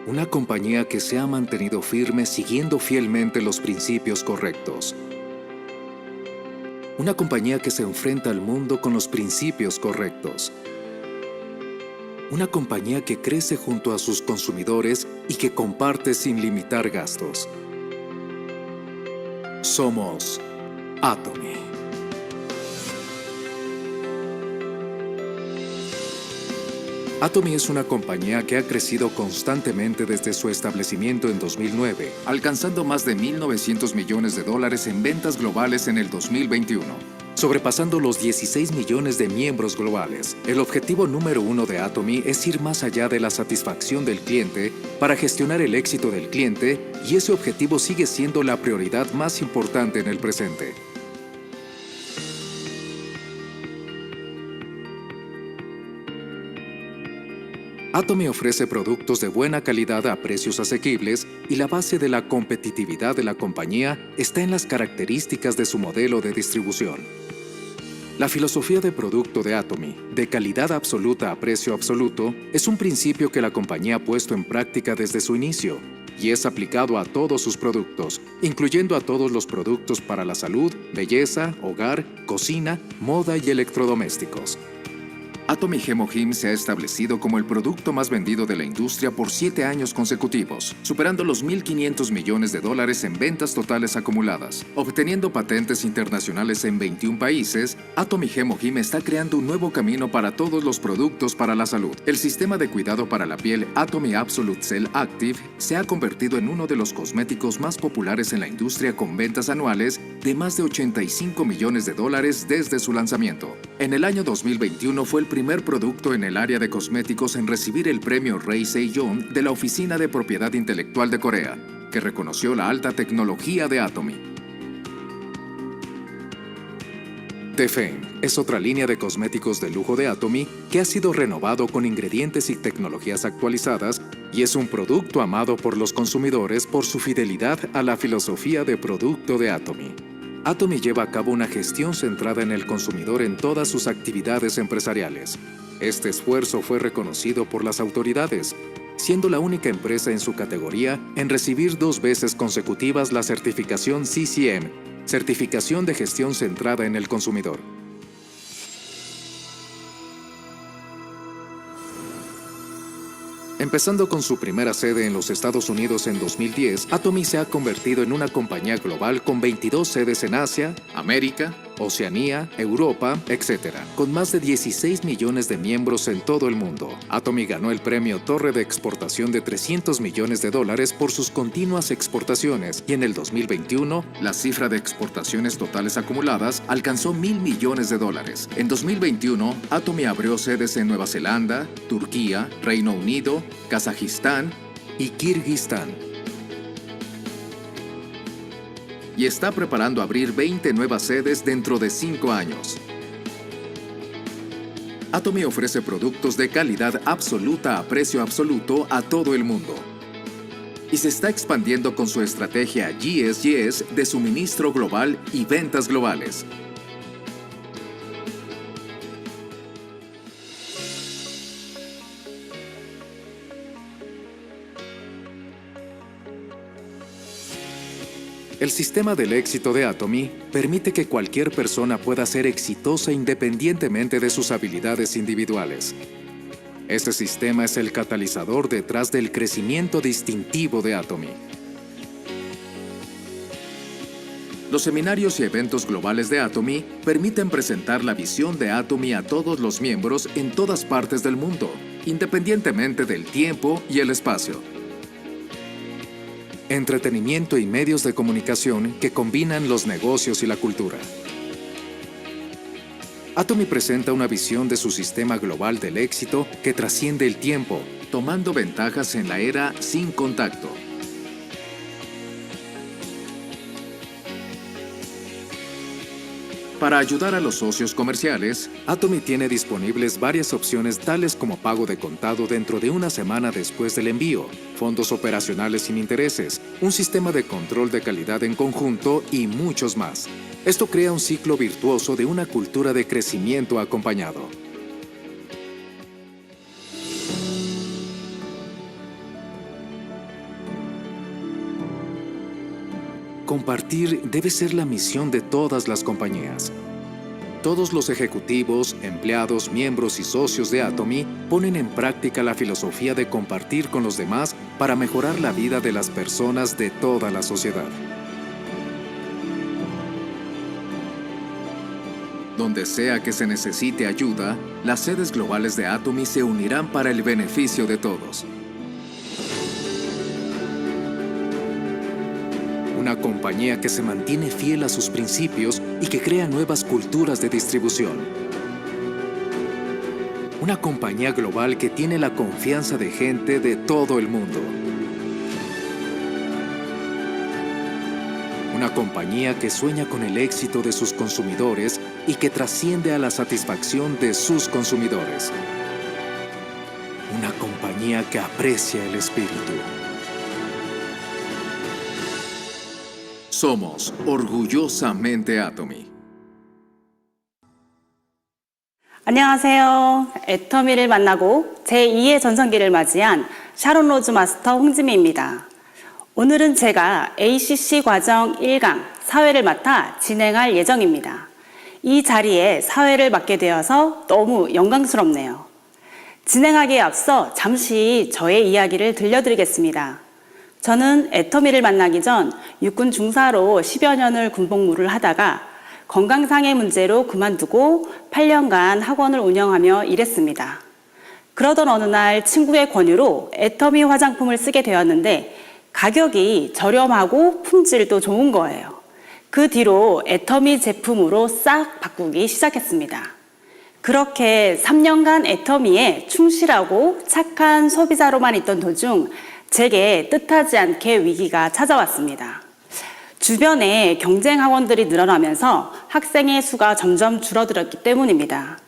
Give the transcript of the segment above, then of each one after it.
Una compañía que se ha mantenido firme siguiendo fielmente los principios correctos. Una compañía que se enfrenta al mundo con los principios correctos. Una compañía que crece junto a sus consumidores y que comparte sin limitar gastos. Somos Atomy. Atomy es una compañía que ha crecido constantemente desde su establecimiento en 2009, alcanzando más de 1.900 millones de dólares en ventas globales en el 2021, sobrepasando los 16 millones de miembros globales. El objetivo número uno de Atomy es ir más allá de la satisfacción del cliente para gestionar el éxito del cliente, y ese objetivo sigue siendo la prioridad más importante en el presente. Atomy ofrece productos de buena calidad a precios asequibles, y la base de la competitividad de la compañía está en las características de su modelo de distribución. La filosofía de producto de Atomy, de calidad absoluta a precio absoluto, es un principio que la compañía ha puesto en práctica desde su inicio y es aplicado a todos sus productos, incluyendo a todos los productos para la salud, belleza, hogar, cocina, moda y electrodomésticos. Atomy Hemohim se ha establecido como el producto más vendido de la industria por 7 años consecutivos, superando los 1.500 millones de dólares en ventas totales acumuladas. Obteniendo patentes internacionales en 21 países, Atomy Hemohim está creando un nuevo camino para todos los productos para la salud. El sistema de cuidado para la piel Atomy Absolute Cell Active se ha convertido en uno de los cosméticos más populares en la industria, con ventas anuales de más de 85 millones de dólares desde su lanzamiento. En el año 2021 fue el primer producto en el área de cosméticos en recibir el premio Rey Sejong de la Oficina de Propiedad Intelectual de Corea, que reconoció la alta tecnología de Atomy. Defame es otra línea de cosméticos de lujo de Atomy que ha sido renovado con ingredientes y tecnologías actualizadas, y es un producto amado por los consumidores por su fidelidad a la filosofía de producto de Atomy. Atomy lleva a cabo una gestión centrada en el consumidor en todas sus actividades empresariales. Este esfuerzo fue reconocido por las autoridades, siendo la única empresa en su categoría en recibir 2 veces consecutivas la certificación CCM, Certificación de Gestión Centrada en el Consumidor. Empezando con su primera sede en los Estados Unidos en 2010, Atomy se ha convertido en una compañía global con 22 sedes en Asia, América, Oceanía, Europa, etc., con más de 16 millones de miembros en todo el mundo. Atomy ganó el premio Torre de Exportación de 300 millones de dólares por sus continuas exportaciones, y en el 2021, la cifra de exportaciones totales acumuladas alcanzó 1.000 millones de dólares. En 2021, Atomy abrió sedes en Nueva Zelanda, Turquía, Reino Unido, Kazajistán y Kirguistán. Y está preparando abrir 20 nuevas sedes dentro de 5 años. Atomy ofrece productos de calidad absoluta a precio absoluto a todo el mundo. Y se está expandiendo con su estrategia GSGS de suministro global y ventas globales. El sistema del éxito de Atomy permite que cualquier persona pueda ser exitosa independientemente de sus habilidades individuales. Este sistema es el catalizador detrás del crecimiento distintivo de Atomy. Los seminarios y eventos globales de Atomy permiten presentar la visión de Atomy a todos los miembros en todas partes del mundo, independientemente del tiempo y el espacio. Entretenimiento y medios de comunicación que combinan los negocios y la cultura. Atomy presenta una visión de su sistema global del éxito que trasciende el tiempo, tomando ventajas en la era sin contacto. Para ayudar a los socios comerciales, Atomy tiene disponibles varias opciones, tales como pago de contado dentro de 1 semana después del envío, fondos operacionales sin intereses, un sistema de control de calidad en conjunto y muchos más. Esto crea un ciclo virtuoso de una cultura de crecimiento acompañado. Compartir debe ser la misión de todas las compañías. Todos los ejecutivos, empleados, miembros y socios de Atomy ponen en práctica la filosofía de compartir con los demás para mejorar la vida de las personas de toda la sociedad. Donde sea que se necesite ayuda, las sedes globales de Atomy se unirán para el beneficio de todos. Una compañía que se mantiene fiel a sus principios y que crea nuevas culturas de distribución. Una compañía global que tiene la confianza de gente de todo el mundo. Una compañía que sueña con el éxito de sus consumidores y que trasciende a la satisfacción de sus consumidores. Una compañía que aprecia el espíritu. Somos orgullosamente Atomy. 안녕하세요. 애터미를 만나고 제2의 전성기를 맞이한 샤론 로즈 마스터 홍지미입니다. 오늘은 제가 ACC 과정 1강 사회를 맡아 진행할 예정입니다. 이 자리에 사회를 맡게 되어서 너무 영광스럽네요. 진행하기에 앞서 잠시 저의 이야기를 들려드리겠습니다. 저는 애터미를 만나기 전 육군 중사로 10여 년을 군복무를 하다가 건강상의 문제로 그만두고 8년간 학원을 운영하며 일했습니다. 그러던 어느 날 친구의 권유로 애터미 화장품을 쓰게 되었는데 가격이 저렴하고 품질도 좋은 거예요. 그 뒤로 애터미 제품으로 싹 바꾸기 시작했습니다. 그렇게 3년간 애터미에 충실하고 착한 소비자로만 있던 도중 제게 뜻하지 않게 위기가 찾아왔습니다. 주변에 경쟁 학원들이 늘어나면서 학생의 수가 점점 줄어들었기 때문입니다.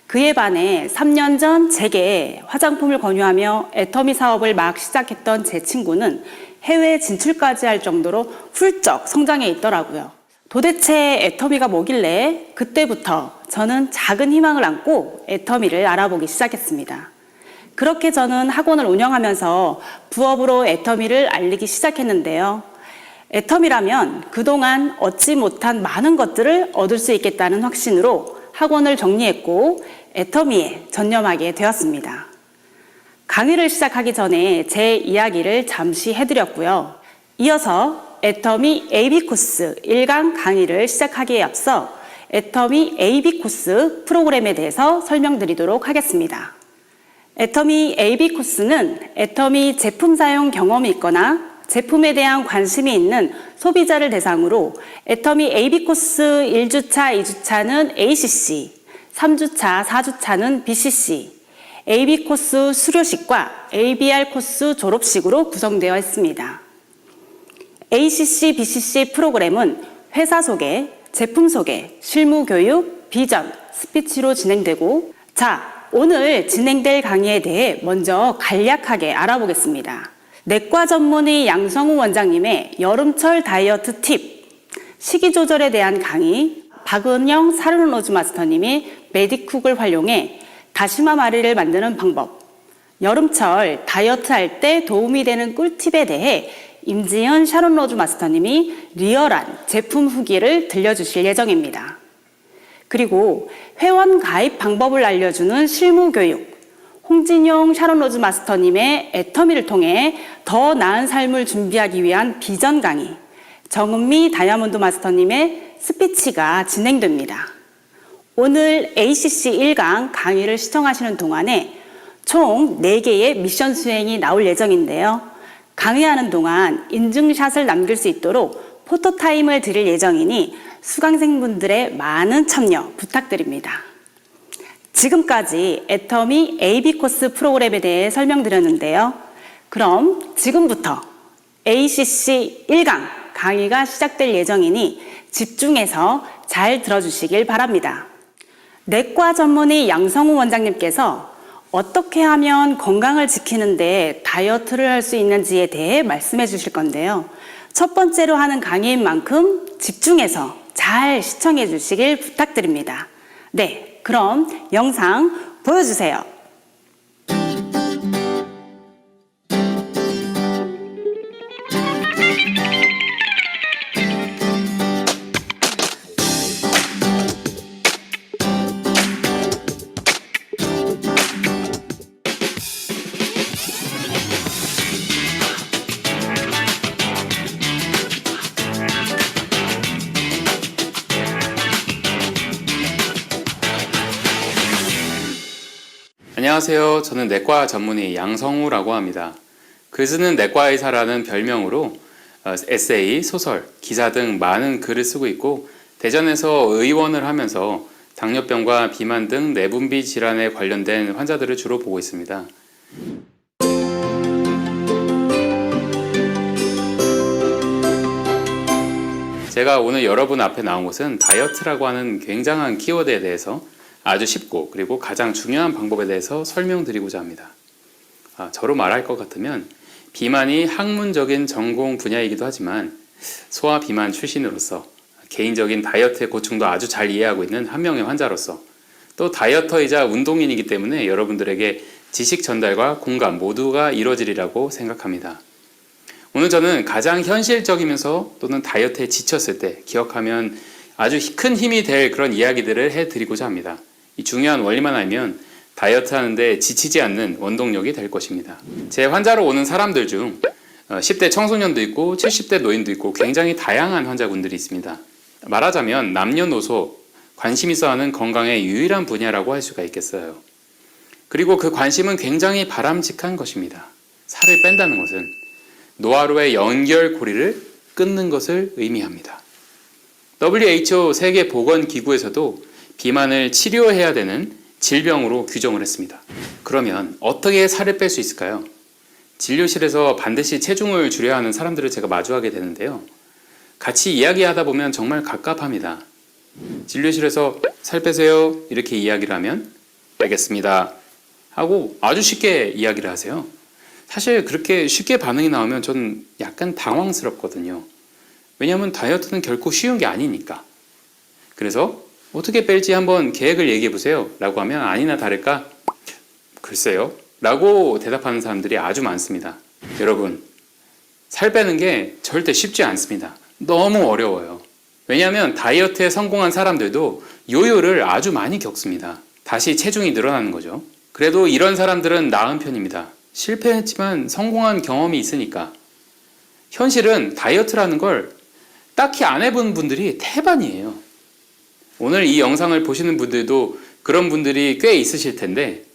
그에 반해 3년 전 제게 화장품을 권유하며 애터미 사업을 막 시작했던 제 친구는 해외 진출까지 할 정도로 훌쩍 성장해 있더라고요. 도대체 애터미가 뭐길래 그때부터 저는 작은 희망을 안고 애터미를 알아보기 시작했습니다. 그렇게 저는 학원을 운영하면서 부업으로 애터미를 알리기 시작했는데요. 애터미라면 그동안 얻지 못한 많은 것들을 얻을 수 있겠다는 확신으로 학원을 정리했고 애터미에 전념하게 되었습니다. 강의를 시작하기 전에 제 이야기를 잠시 해드렸고요. 이어서 애터미 AB 코스 1강 강의를 시작하기에 앞서 애터미 AB 코스 프로그램에 대해서 설명드리도록 하겠습니다. 애터미 AB 코스는 애터미 제품 사용 경험이 있거나 제품에 대한 관심이 있는 소비자를 대상으로 애터미 AB 코스 1주차, 2주차는 ACC, 3주차, 4주차는 BCC, AB 코스 수료식과 ABR 코스 졸업식으로 구성되어 있습니다. ACC, BCC 프로그램은 회사 소개, 제품 소개, 실무 교육, 비전, 스피치로 진행되고 오늘 진행될 강의에 대해 먼저 간략하게 알아보겠습니다. 내과 전문의 양성우 원장님의 여름철 다이어트 팁, 식이 조절에 대한 강의, 박은영 샤론 로즈 마스터님이 메디쿡을 활용해 다시마 마리를 만드는 방법, 여름철 다이어트 할 때 도움이 되는 꿀팁에 대해 임지연 샤론 로즈 마스터님이 리얼한 제품 후기를 들려주실 예정입니다. 그리고 회원 가입 방법을 알려주는 실무교육, 홍진용 샤론 로즈 마스터님의 애터미를 통해 더 나은 삶을 준비하기 위한 비전 강의, 정은미 다이아몬드 마스터님의 스피치가 진행됩니다. 오늘 ACC 1강 강의를 시청하시는 동안에 총 4개의 미션 수행이 나올 예정인데요. 강의하는 동안 인증샷을 남길 수 있도록 포토타임을 드릴 예정이니 수강생분들의 많은 참여 부탁드립니다. 지금까지 애터미 AB 코스 프로그램에 대해 설명드렸는데요. 그럼 지금부터 ACC 1강 강의가 시작될 예정이니 집중해서 잘 들어주시길 바랍니다. 내과 전문의 양성우 원장님께서 어떻게 하면 건강을 지키는데 다이어트를 할 수 있는지에 대해 말씀해 주실 건데요. 첫 번째로 하는 강의인 만큼 집중해서 잘 시청해 주시길 부탁드립니다. 네, 그럼 영상 보여주세요. 안녕하세요. 저는 내과 전문의 양성우라고 합니다. 글 쓰는 내과의사라는 별명으로 에세이, 소설, 기사 등 많은 글을 쓰고 있고 대전에서 의원을 하면서 당뇨병과 비만 등 내분비 질환에 관련된 환자들을 주로 보고 있습니다. 제가 오늘 여러분 앞에 나온 것은 다이어트라고 하는 굉장한 키워드에 대해서 아주 쉽고 그리고 가장 중요한 방법에 대해서 설명드리고자 합니다. 저로 말할 것 같으면 비만이 학문적인 전공 분야이기도 하지만 소아 비만 출신으로서 개인적인 다이어트의 고충도 아주 잘 이해하고 있는 한 명의 환자로서 또 다이어터이자 운동인이기 때문에 여러분들에게 지식 전달과 공감 모두가 이루어지리라고 생각합니다. 오늘 저는 가장 현실적이면서 또는 다이어트에 지쳤을 때 기억하면 아주 큰 힘이 될 그런 이야기들을 해드리고자 합니다. 이 중요한 원리만 알면 다이어트 하는데 지치지 않는 원동력이 될 것입니다. 제 환자로 오는 사람들 중 10대 청소년도 있고 70대 노인도 있고 굉장히 다양한 환자분들이 있습니다. 말하자면 남녀노소 관심 있어 하는 건강의 유일한 분야라고 할 수가 있겠어요. 그리고 그 관심은 굉장히 바람직한 것입니다. 살을 뺀다는 것은 노화로의 연결고리를 끊는 것을 의미합니다. WHO 세계보건기구에서도 비만을 치료해야 되는 질병으로 규정을 했습니다. 그러면 어떻게 살을 뺄 수 있을까요? 진료실에서 반드시 체중을 줄여야 하는 사람들을 제가 마주하게 되는데요. 같이 이야기하다 보면 정말 갑갑합니다. 진료실에서 살 빼세요 이렇게 이야기를 하면 알겠습니다 하고 아주 쉽게 이야기를 하세요. 사실 그렇게 쉽게 반응이 나오면 저는 약간 당황스럽거든요. 왜냐하면 다이어트는 결코 쉬운 게 아니니까. 그래서 어떻게 뺄지 한번 계획을 얘기해 보세요 라고 하면 아니나 다를까 글쎄요 라고 대답하는 사람들이 아주 많습니다. 여러분, 살 빼는 게 절대 쉽지 않습니다. 너무 어려워요. 왜냐하면 다이어트에 성공한 사람들도 요요를 아주 많이 겪습니다. 다시 체중이 늘어나는 거죠. 그래도 이런 사람들은 나은 편입니다. 실패했지만 성공한 경험이 있으니까. 현실은 다이어트라는 걸 딱히 안 해본 분들이 태반이에요. 오늘 이 영상을 보시는 분들도 그런 분들이 꽤 있으실 텐데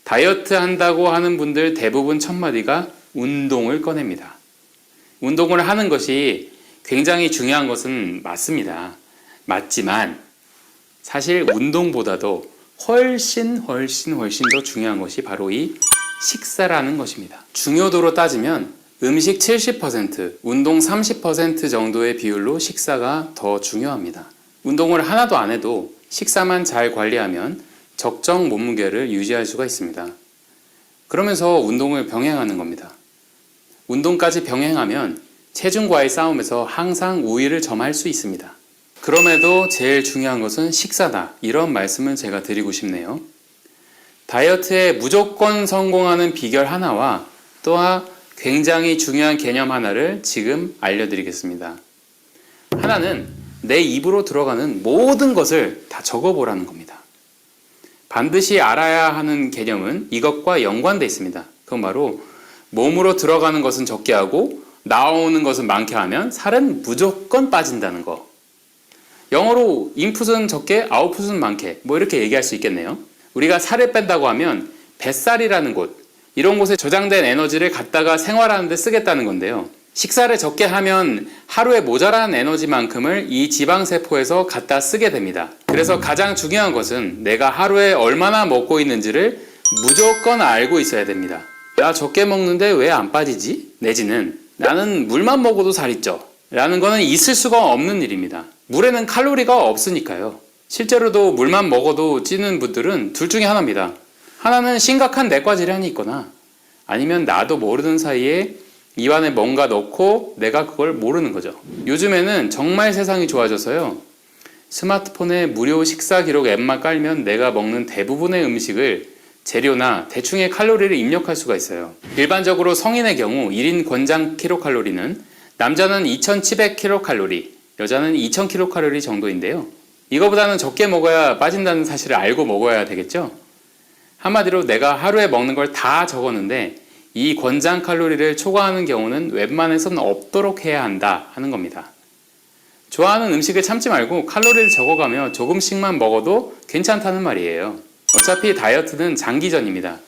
다이어트 한다고 하는 분들 대부분 첫마디가 운동을 꺼냅니다. 운동을 하는 것이 굉장히 중요한 것은 맞습니다. 맞지만 사실 운동보다도 훨씬 더 중요한 것이 바로 이 식사라는 것입니다. 중요도로 따지면 음식 70%, 운동 30% 정도의 비율로 식사가 더 중요합니다. 운동을 하나도 안 해도 식사만 잘 관리하면 적정 몸무게를 유지할 수가 있습니다. 그러면서 운동을 병행하는 겁니다. 운동까지 병행하면 체중과의 싸움에서 항상 우위를 점할 수 있습니다. 그럼에도 제일 중요한 것은 식사다. 이런 말씀을 제가 드리고 싶네요. 다이어트에 무조건 성공하는 비결 하나와 또한 굉장히 중요한 개념 하나를 지금 알려드리겠습니다. 하나는 내 입으로 들어가는 모든 것을 다 적어보라는 겁니다. 반드시 알아야 하는 개념은 이것과 연관되어 있습니다. 그건 바로 몸으로 들어가는 것은 적게 하고 나오는 것은 많게 하면 살은 무조건 빠진다는 거. 영어로 인풋은 적게, 아웃풋은 많게 뭐 이렇게 얘기할 수 있겠네요. 우리가 살을 뺀다고 하면 뱃살이라는 곳, 이런 곳에 저장된 에너지를 갖다가 생활하는 데 쓰겠다는 건데요. 식사를 적게 하면 하루에 모자란 에너지만큼을 이 지방세포에서 갖다 쓰게 됩니다. 그래서 가장 중요한 것은 내가 하루에 얼마나 먹고 있는지를 무조건 알고 있어야 됩니다. 나 적게 먹는데 왜 안 빠지지? 내지는 나는 물만 먹어도 살이 쪄 라는 거는 있을 수가 없는 일입니다. 물에는 칼로리가 없으니까요. 실제로도 물만 먹어도 찌는 분들은 둘 중에 하나입니다. 하나는 심각한 내과 질환이 있거나 아니면 나도 모르는 사이에 입안에 뭔가 넣고 내가 그걸 모르는 거죠. 요즘에는 정말 세상이 좋아져서요. 스마트폰에 무료 식사 기록 앱만 깔면 내가 먹는 대부분의 음식을 재료나 대충의 칼로리를 입력할 수가 있어요. 일반적으로 성인의 경우 1인 권장 킬로칼로리는 남자는 2700킬로칼로리, 여자는 2000킬로칼로리 정도인데요. 이거보다는 적게 먹어야 빠진다는 사실을 알고 먹어야 되겠죠? 한마디로 내가 하루에 먹는 걸 다 적었는데 이 권장 칼로리를 초과하는 경우는 웬만해서는 없도록 해야 한다 하는 겁니다. 좋아하는 음식을 참지 말고 칼로리를 적어가며 조금씩만 먹어도 괜찮다는 말이에요. 어차피 다이어트는 장기전입니다.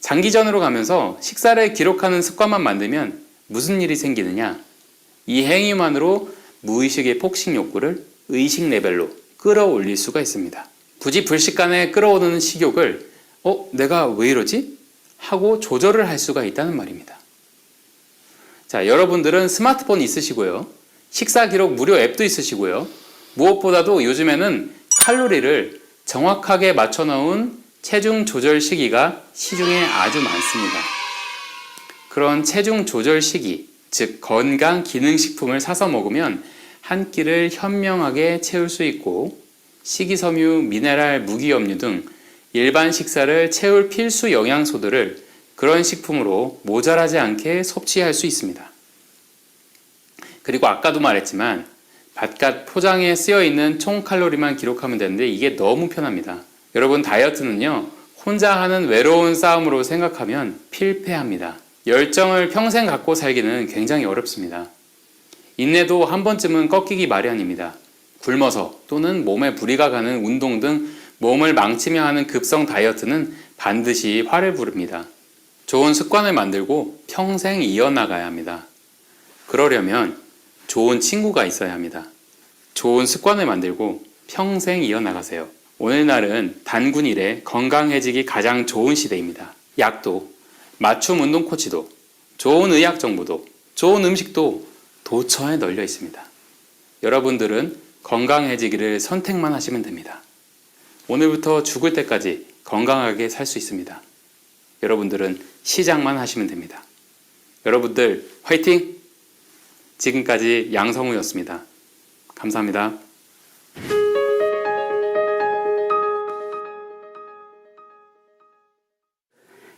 장기전으로 가면서 식사를 기록하는 습관만 만들면 무슨 일이 생기느냐? 이 행위만으로 무의식의 폭식 욕구를 의식 레벨로 끌어올릴 수가 있습니다. 굳이 불식간에 끌어오르는 식욕을 내가 왜 이러지? 하고 조절을 할 수가 있다는 말입니다. 자, 여러분들은 스마트폰 있으시고요. 식사 기록 무료 앱도 있으시고요. 무엇보다도 요즘에는 칼로리를 정확하게 맞춰 넣은 체중 조절 시기가 시중에 아주 많습니다. 그런 체중 조절 시기, 즉 건강 기능식품을 사서 먹으면 한 끼를 현명하게 채울 수 있고 식이섬유, 미네랄, 무기염류 등 일반 식사를 채울 필수 영양소들을 그런 식품으로 모자라지 않게 섭취할 수 있습니다. 그리고 아까도 말했지만 바깥 포장에 쓰여 있는 총 칼로리만 기록하면 되는데 이게 너무 편합니다. 여러분, 다이어트는요, 혼자 하는 외로운 싸움으로 생각하면 필패합니다. 열정을 평생 갖고 살기는 굉장히 어렵습니다. 인내도 한 번쯤은 꺾이기 마련입니다. 굶어서 또는 몸에 무리가 가는 운동 등 몸을 망치며 하는 급성 다이어트는 반드시 화를 부릅니다. 좋은 습관을 만들고 평생 이어나가야 합니다. 그러려면 좋은 친구가 있어야 합니다. 좋은 습관을 만들고 평생 이어나가세요. 오늘날은 단군 이래 건강해지기 가장 좋은 시대입니다. 약도, 맞춤 운동 코치도, 좋은 의학 정보도, 좋은 음식도 도처에 널려 있습니다. 여러분들은 건강해지기를 선택만 하시면 됩니다. 오늘부터 죽을 때까지 건강하게 살 수 있습니다. 여러분들은 시작만 하시면 됩니다. 여러분들 화이팅! 지금까지 양성우였습니다. 감사합니다.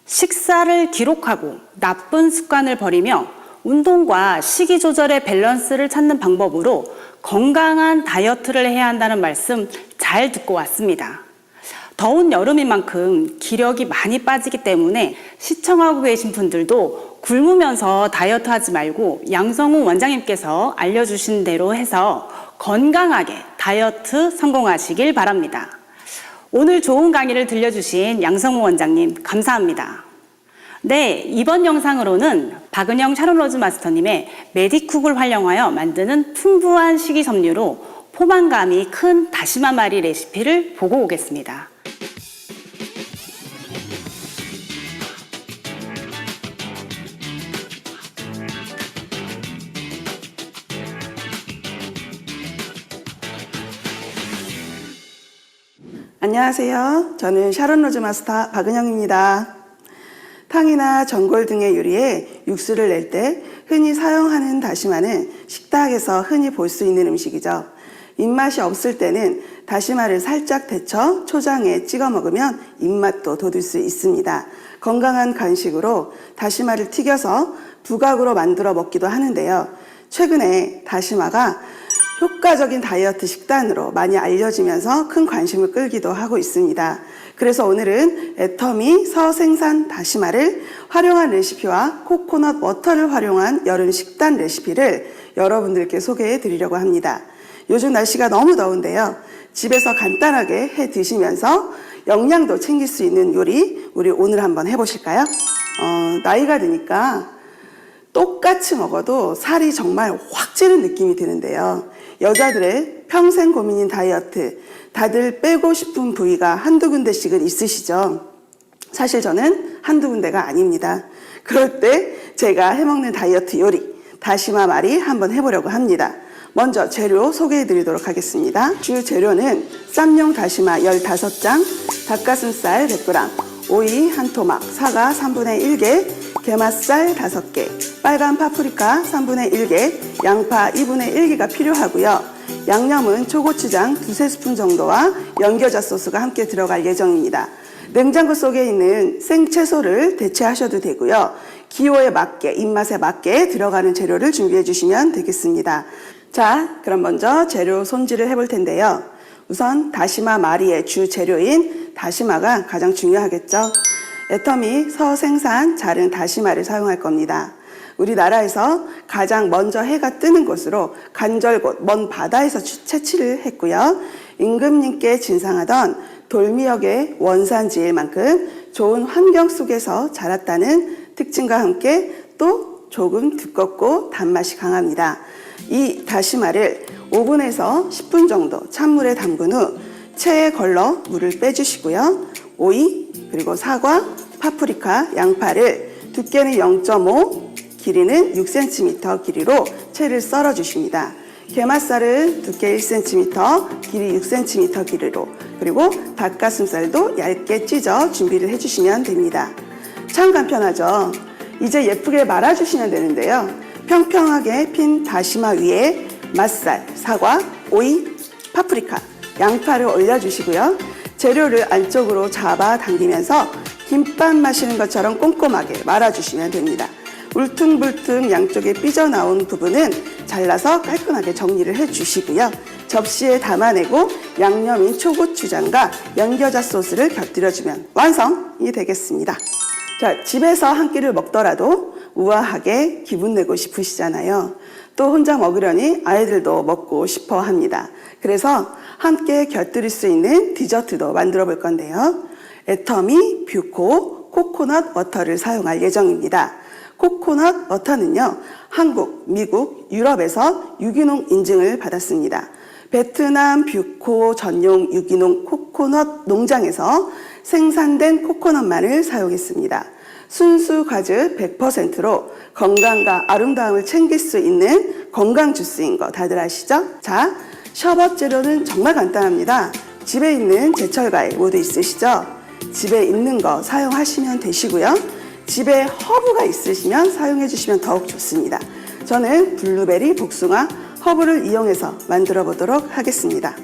식사를 기록하고 나쁜 습관을 버리며 운동과 식이 조절의 밸런스를 찾는 방법으로 건강한 다이어트를 해야 한다는 말씀 잘 듣고 왔습니다. 더운 여름인 만큼 기력이 많이 빠지기 때문에 시청하고 계신 분들도 굶으면서 다이어트 하지 말고 양성우 원장님께서 알려주신 대로 해서 건강하게 다이어트 성공하시길 바랍니다. 오늘 좋은 강의를 들려주신 양성우 원장님 감사합니다. 네, 이번 영상으로는 박은영 샤론로즈 마스터님의 메디쿡을 활용하여 만드는 풍부한 식이섬유로 포만감이 큰 다시마 말이 레시피를 보고 오겠습니다. 안녕하세요. 저는 샤론로즈 마스터 박은영입니다. 탕이나 전골 등의 요리에 육수를 낼 때 흔히 사용하는 다시마는 식탁에서 흔히 볼 수 있는 음식이죠. 입맛이 없을 때는 다시마를 살짝 데쳐 초장에 찍어 먹으면 입맛도 돋을 수 있습니다. 건강한 간식으로 다시마를 튀겨서 부각으로 만들어 먹기도 하는데요. 최근에 다시마가 효과적인 다이어트 식단으로 많이 알려지면서 큰 관심을 끌기도 하고 있습니다. 그래서 오늘은 애터미 서생산 다시마를 활용한 레시피와 코코넛 워터를 활용한 여름 식단 레시피를 여러분들께 소개해 드리려고 합니다. 요즘 날씨가 너무 더운데요. 집에서 간단하게 해 드시면서 영양도 챙길 수 있는 요리 우리 오늘 한번 해보실까요? 나이가 드니까 똑같이 먹어도 살이 정말 확 찌는 느낌이 드는데요. 여자들의 평생 고민인 다이어트, 다들 빼고 싶은 부위가 한두 군데씩은 있으시죠? 사실 저는 한두 군데가 아닙니다. 그럴 때 제가 해먹는 다이어트 요리, 다시마 말이 한번 해보려고 합니다. 먼저 재료 소개해 드리도록 하겠습니다. 주 재료는 쌈용 다시마 15장, 닭가슴살 100g, 오이 1토막, 사과 3분의 1개, 게맛살 5개, 빨간 파프리카 3분의 1개, 양파 2분의 1개가 필요하고요. 양념은 초고추장 2-3스푼 정도와 연겨자 소스가 함께 들어갈 예정입니다. 냉장고 속에 있는 생채소를 대체하셔도 되고요. 기호에 맞게, 입맛에 맞게 들어가는 재료를 준비해 주시면 되겠습니다. 자, 그럼 먼저 재료 손질을 해볼 텐데요. 우선 다시마 말이의 주 재료인 다시마가 가장 중요하겠죠. 애터미 서생산 자른 다시마를 사용할 겁니다. 우리나라에서 가장 먼저 해가 뜨는 곳으로 간절곶 먼 바다에서 채취를 했고요. 임금님께 진상하던 돌미역의 원산지일 만큼 좋은 환경 속에서 자랐다는 특징과 함께 또 조금 두껍고 단맛이 강합니다. 이 다시마를 5분에서 10분 정도 찬물에 담근 후 체에 걸러 물을 빼주시고요. 오이, 그리고 사과, 파프리카, 양파를 두께는 0.5, 길이는 6cm 길이로 채를 썰어 주십니다. 게맛살은 두께 1cm, 길이 6cm 길이로, 그리고 닭가슴살도 얇게 찢어 준비를 해주시면 됩니다. 참 간편하죠? 이제 예쁘게 말아주시면 되는데요. 평평하게 핀 다시마 위에 맛살, 사과, 오이, 파프리카, 양파를 올려주시고요. 재료를 안쪽으로 잡아 당기면서 김밥 마시는 것처럼 꼼꼼하게 말아주시면 됩니다. 울퉁불퉁 양쪽에 삐져나온 부분은 잘라서 깔끔하게 정리를 해주시고요. 접시에 담아내고 양념인 초고추장과 연겨자 소스를 곁들여주면 완성이 되겠습니다. 자, 집에서 한 끼를 먹더라도 우아하게 기분 내고 싶으시잖아요. 또 혼자 먹으려니 아이들도 먹고 싶어 합니다. 그래서 함께 곁들일 수 있는 디저트도 만들어 볼 건데요. 애터미 뷰코 코코넛 워터를 사용할 예정입니다. 코코넛 워터는요, 한국, 미국, 유럽에서 유기농 인증을 받았습니다. 베트남 뷰코 전용 유기농 코코넛 농장에서 생산된 코코넛만을 사용했습니다. 순수 과즙 100%로 건강과 아름다움을 챙길 수 있는 건강 주스인 거 다들 아시죠? 자, 셔벗 재료는 정말 간단합니다. 집에 있는 제철 과일 모두 있으시죠? 집에 있는 거 사용하시면 되시고요. 집에 허브가 있으시면 사용해 주시면 더욱 좋습니다. 저는 블루베리, 복숭아, 허브를 이용해서 만들어 보도록 하겠습니다.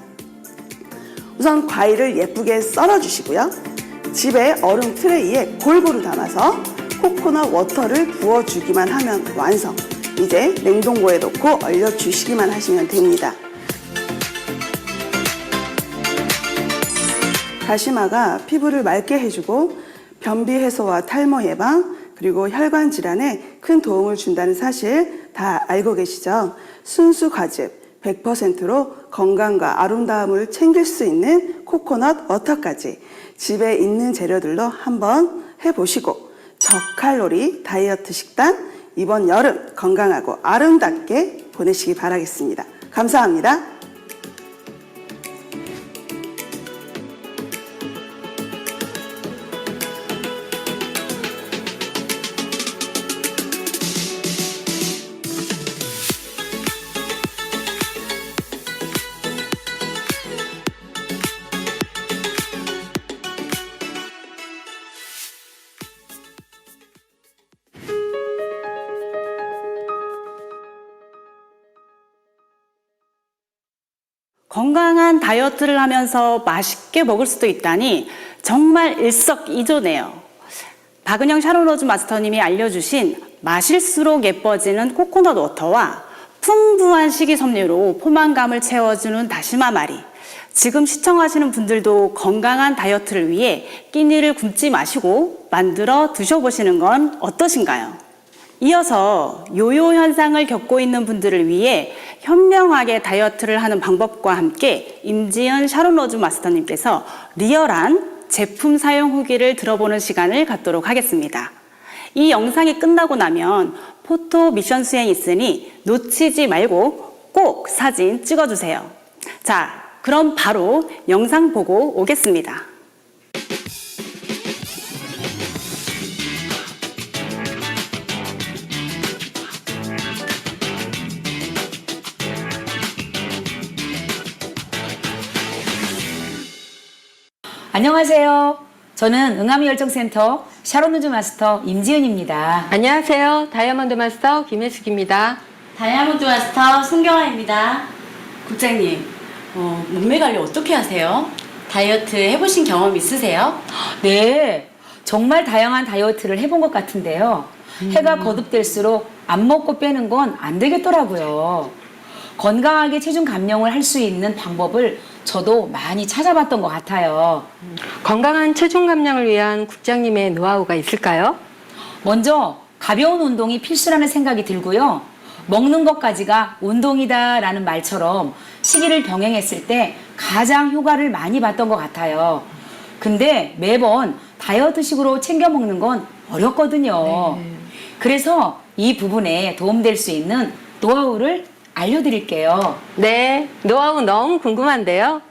우선 과일을 예쁘게 썰어 주시고요. 집에 얼음 트레이에 골고루 담아서 코코넛 워터를 부어주기만 하면 완성. 이제 냉동고에 넣고 얼려주시기만 하시면 됩니다. 다시마가 피부를 맑게 해주고 변비 해소와 탈모 예방, 그리고 혈관 질환에 큰 도움을 준다는 사실 다 알고 계시죠? 순수 과즙 100%로 건강과 아름다움을 챙길 수 있는 코코넛 워터까지 집에 있는 재료들로 한번 해보시고 저칼로리 다이어트 식단 이번 여름 건강하고 아름답게 보내시기 바라겠습니다. 감사합니다. 건강한 다이어트를 하면서 맛있게 먹을 수도 있다니 정말 일석이조네요. 박은영 샤론로즈 마스터님이 알려주신 마실수록 예뻐지는 코코넛 워터와 풍부한 식이섬유로 포만감을 채워주는 다시마 말이, 지금 시청하시는 분들도 건강한 다이어트를 위해 끼니를 굶지 마시고 만들어 드셔보시는 건 어떠신가요? 이어서 요요 현상을 겪고 있는 분들을 위해 현명하게 다이어트를 하는 방법과 함께 임지연 샤론로즈 마스터님께서 리얼한 제품 사용 후기를 들어보는 시간을 갖도록 하겠습니다. 이 영상이 끝나고 나면 포토 미션 수행이 있으니 놓치지 말고 꼭 사진 찍어주세요. 자, 그럼 바로 영상 보고 오겠습니다. 안녕하세요. 저는 응암열정센터 샤론로즈 마스터 임지은입니다. 안녕하세요. 다이아몬드 마스터 김혜숙입니다. 다이아몬드 마스터 송경아입니다. 국장님, 몸매 관리 어떻게 하세요? 다이어트 해보신 경험 있으세요? 네, 정말 다양한 다이어트를 해본 것 같은데요. 해가 거듭될수록 안 먹고 빼는 건 안 되겠더라고요. 건강하게 체중 감량을 할 수 있는 방법을 저도 많이 찾아봤던 것 같아요. 건강한 체중 감량을 위한 국장님의 노하우가 있을까요? 먼저 가벼운 운동이 필수라는 생각이 들고요. 먹는 것까지가 운동이다라는 말처럼 시기를 병행했을 때 가장 효과를 많이 봤던 것 같아요. 근데 매번 다이어트식으로 챙겨 먹는 건 어렵거든요. 그래서 이 부분에 도움될 수 있는 노하우를 알려드릴게요. 네, 노하우 너무 궁금한데요.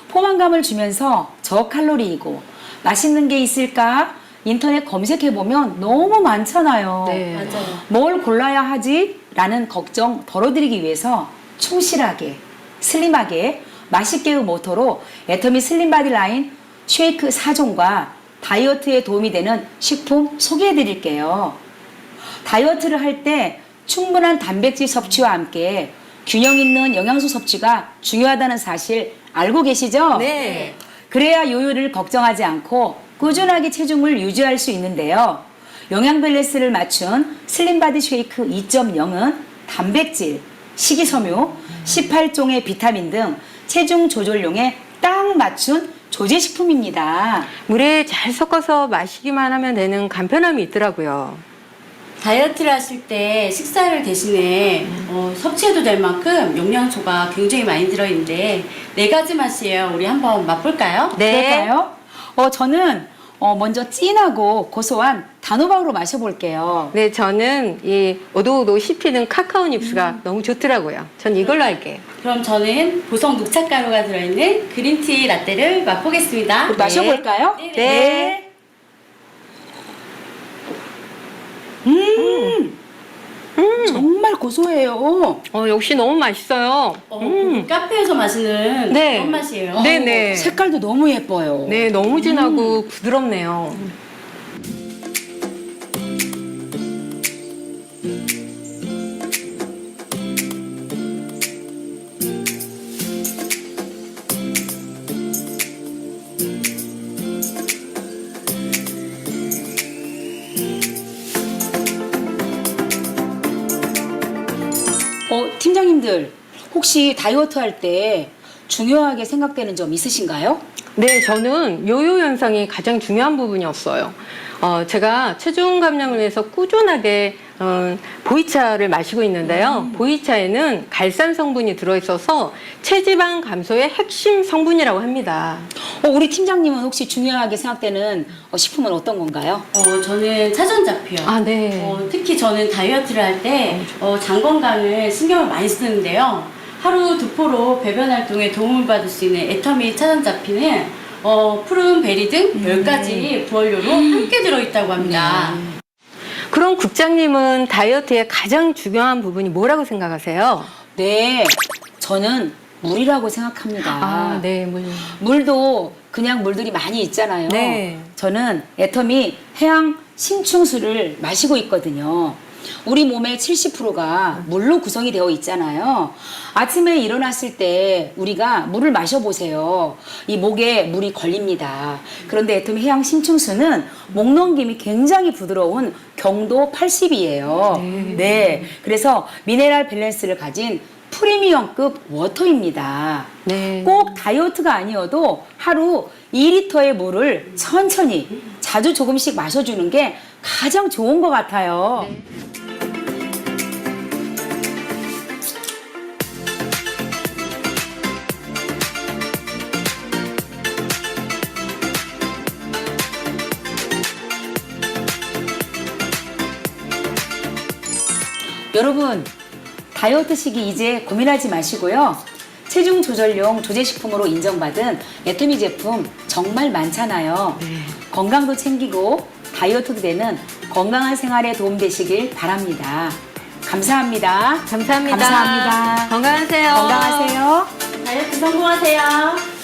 포만감을 주면서 저칼로리이고 맛있는 게 있을까? 인터넷 검색해보면 너무 많잖아요. 네. 맞아요. 뭘 골라야 하지? 라는 걱정 덜어드리기 위해서 충실하게, 슬림하게, 맛있게의 모토로 애터미 슬림바디 라인 쉐이크 4종과 다이어트에 도움이 되는 식품 소개해드릴게요. 다이어트를 할 때 충분한 단백질 섭취와 함께 균형 있는 영양소 섭취가 중요하다는 사실 알고 계시죠? 네. 그래야 요요를 걱정하지 않고 꾸준하게 체중을 유지할 수 있는데요. 영양 밸런스를 맞춘 슬림바디 쉐이크 2.0은 단백질, 식이섬유, 18종의 비타민 등 체중 조절용에 딱 맞춘 조제식품입니다. 물에 잘 섞어서 마시기만 하면 되는 간편함이 있더라고요. 다이어트를 하실 때 식사를 대신에 섭취해도 될 만큼 영양소가 굉장히 많이 들어있는데 4가지 맛이에요. 우리 한번 맛볼까요? 그럴까요? 저는 먼저 진하고 고소한 단호박으로 마셔볼게요. 네, 저는 이 오도오도 씹히는 카카오 닙스가 너무 좋더라고요. 전 이걸로 할게요. 그럼 저는 보석 녹차가루가 들어있는 그린티 라떼를 맛보겠습니다. 마셔볼까요? 네. 정말 고소해요. 역시 너무 맛있어요. 카페에서 마시는 네. 그런 맛이에요. 네네. 색깔도 너무 예뻐요. 네, 너무 진하고 부드럽네요. 팀장님들 혹시 다이어트 할 때 중요하게 생각되는 점 있으신가요? 네, 저는 요요 현상이 가장 중요한 부분이었어요. 제가 체중 감량을 위해서 꾸준하게 보이차를 마시고 있는데요. 보이차에는 갈산 성분이 들어있어서 체지방 감소의 핵심 성분이라고 합니다. 우리 팀장님은 혹시 중요하게 생각되는 식품은 어떤 건가요? 저는 차전자피요. 아, 네. 특히 저는 다이어트를 할 때 장 건강을 신경을 많이 쓰는데요. 하루 2포로 배변 활동에 도움을 받을 수 있는 애터미 차전자피는 푸른 베리 등 10가지 부원료로 함께 들어있다고 합니다. 그럼 국장님은 다이어트의 가장 중요한 부분이 뭐라고 생각하세요? 네, 저는 물이라고 생각합니다. 아, 네, 물도 그냥 물들이 많이 있잖아요. 네. 저는 애터미 해양 심층수를 마시고 있거든요. 우리 몸의 70%가 물로 구성이 되어 있잖아요. 아침에 일어났을 때 우리가 물을 마셔보세요. 이 목에 물이 걸립니다. 그런데 애터미 해양 심층수는 목 넘김이 굉장히 부드러운 경도 80이에요. 네. 그래서 미네랄 밸런스를 가진 프리미엄급 워터입니다. 네. 꼭 다이어트가 아니어도 하루 2리터의 물을 천천히 자주 조금씩 마셔주는 게 가장 좋은 것 같아요. 여러분, 다이어트 시기 이제 고민하지 마시고요. 체중 조절용 조제식품으로 인정받은 애터미 제품 정말 많잖아요. 건강도 챙기고 다이어트도 되는 건강한 생활에 도움되시길 바랍니다. 감사합니다. 감사합니다. 감사합니다. 건강하세요. 건강하세요. 다이어트 성공하세요.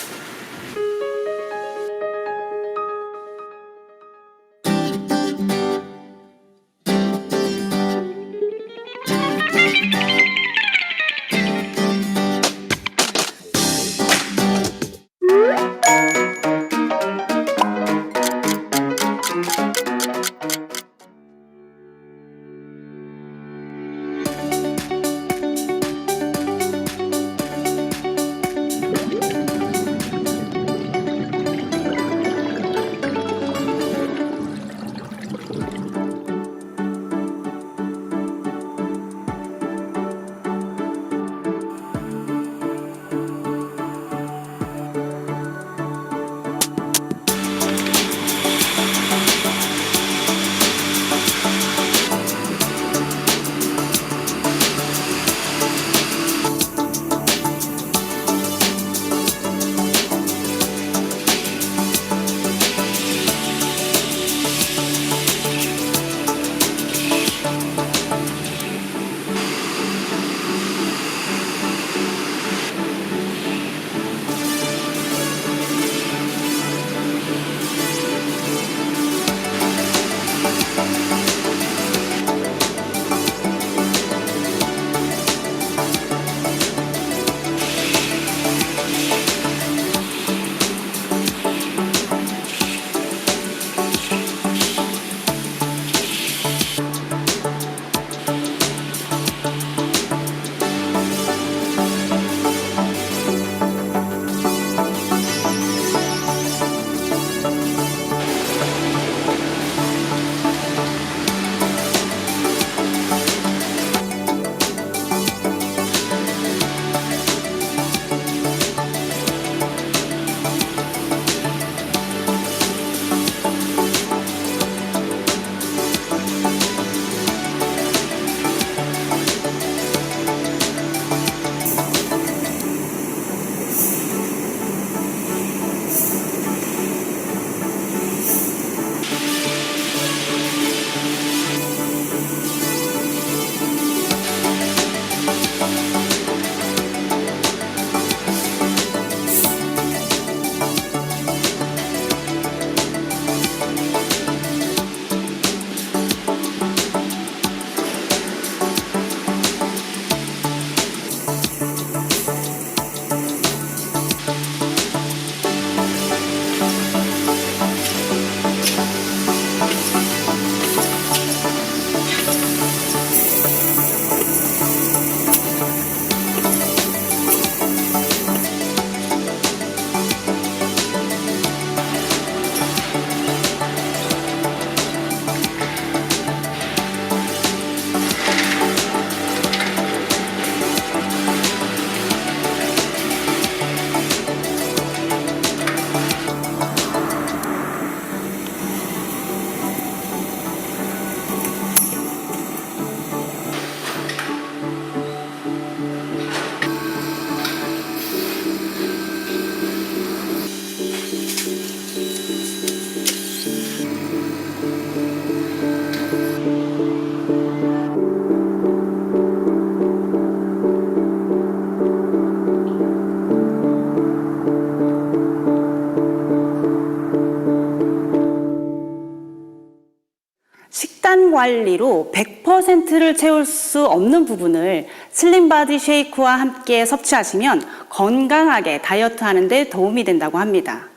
식단 관리로 100%를 채울 수 없는 부분을 슬림바디 쉐이크와 함께 섭취하시면 건강하게 다이어트 하는 데 도움이 된다고 합니다.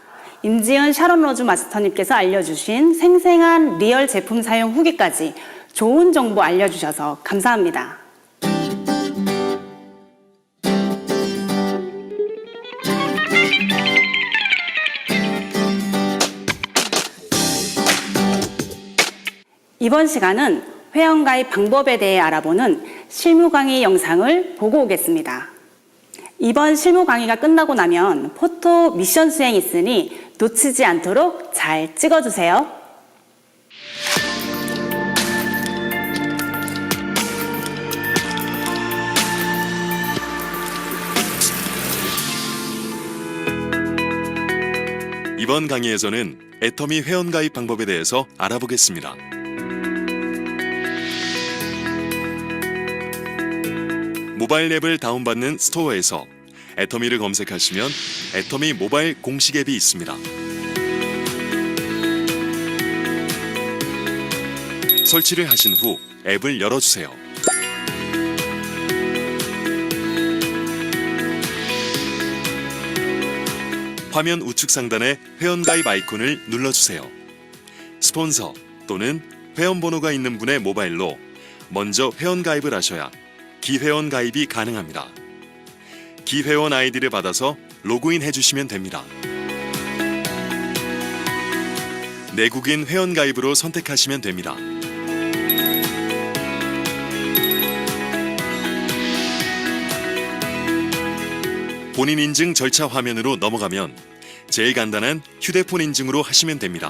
임지은 샤론 로즈 마스터님께서 알려주신 생생한 리얼 제품 사용 후기까지 좋은 정보 알려주셔서 감사합니다. 이번 시간은 회원가입 방법에 대해 알아보는 실무 강의 영상을 보고 오겠습니다. 이번 실무 강의가 끝나고 나면 포토 미션 수행이 있으니 놓치지 않도록 잘 찍어주세요. 이번 강의에서는 애터미 회원가입 방법에 대해서 알아보겠습니다. 모바일 앱을 다운받는 스토어에서 애터미를 검색하시면 애터미 모바일 공식 앱이 있습니다. 설치를 하신 후 앱을 열어주세요. 화면 우측 상단에 회원가입 아이콘을 눌러주세요. 스폰서 또는 회원번호가 있는 분의 모바일로 먼저 회원가입을 하셔야 기회원 가입이 가능합니다. 기회원 아이디를 받아서 로그인 해주시면 됩니다. 내국인 회원 가입으로 선택하시면 됩니다. 본인 인증 절차 화면으로 넘어가면 제일 간단한 휴대폰 인증으로 하시면 됩니다.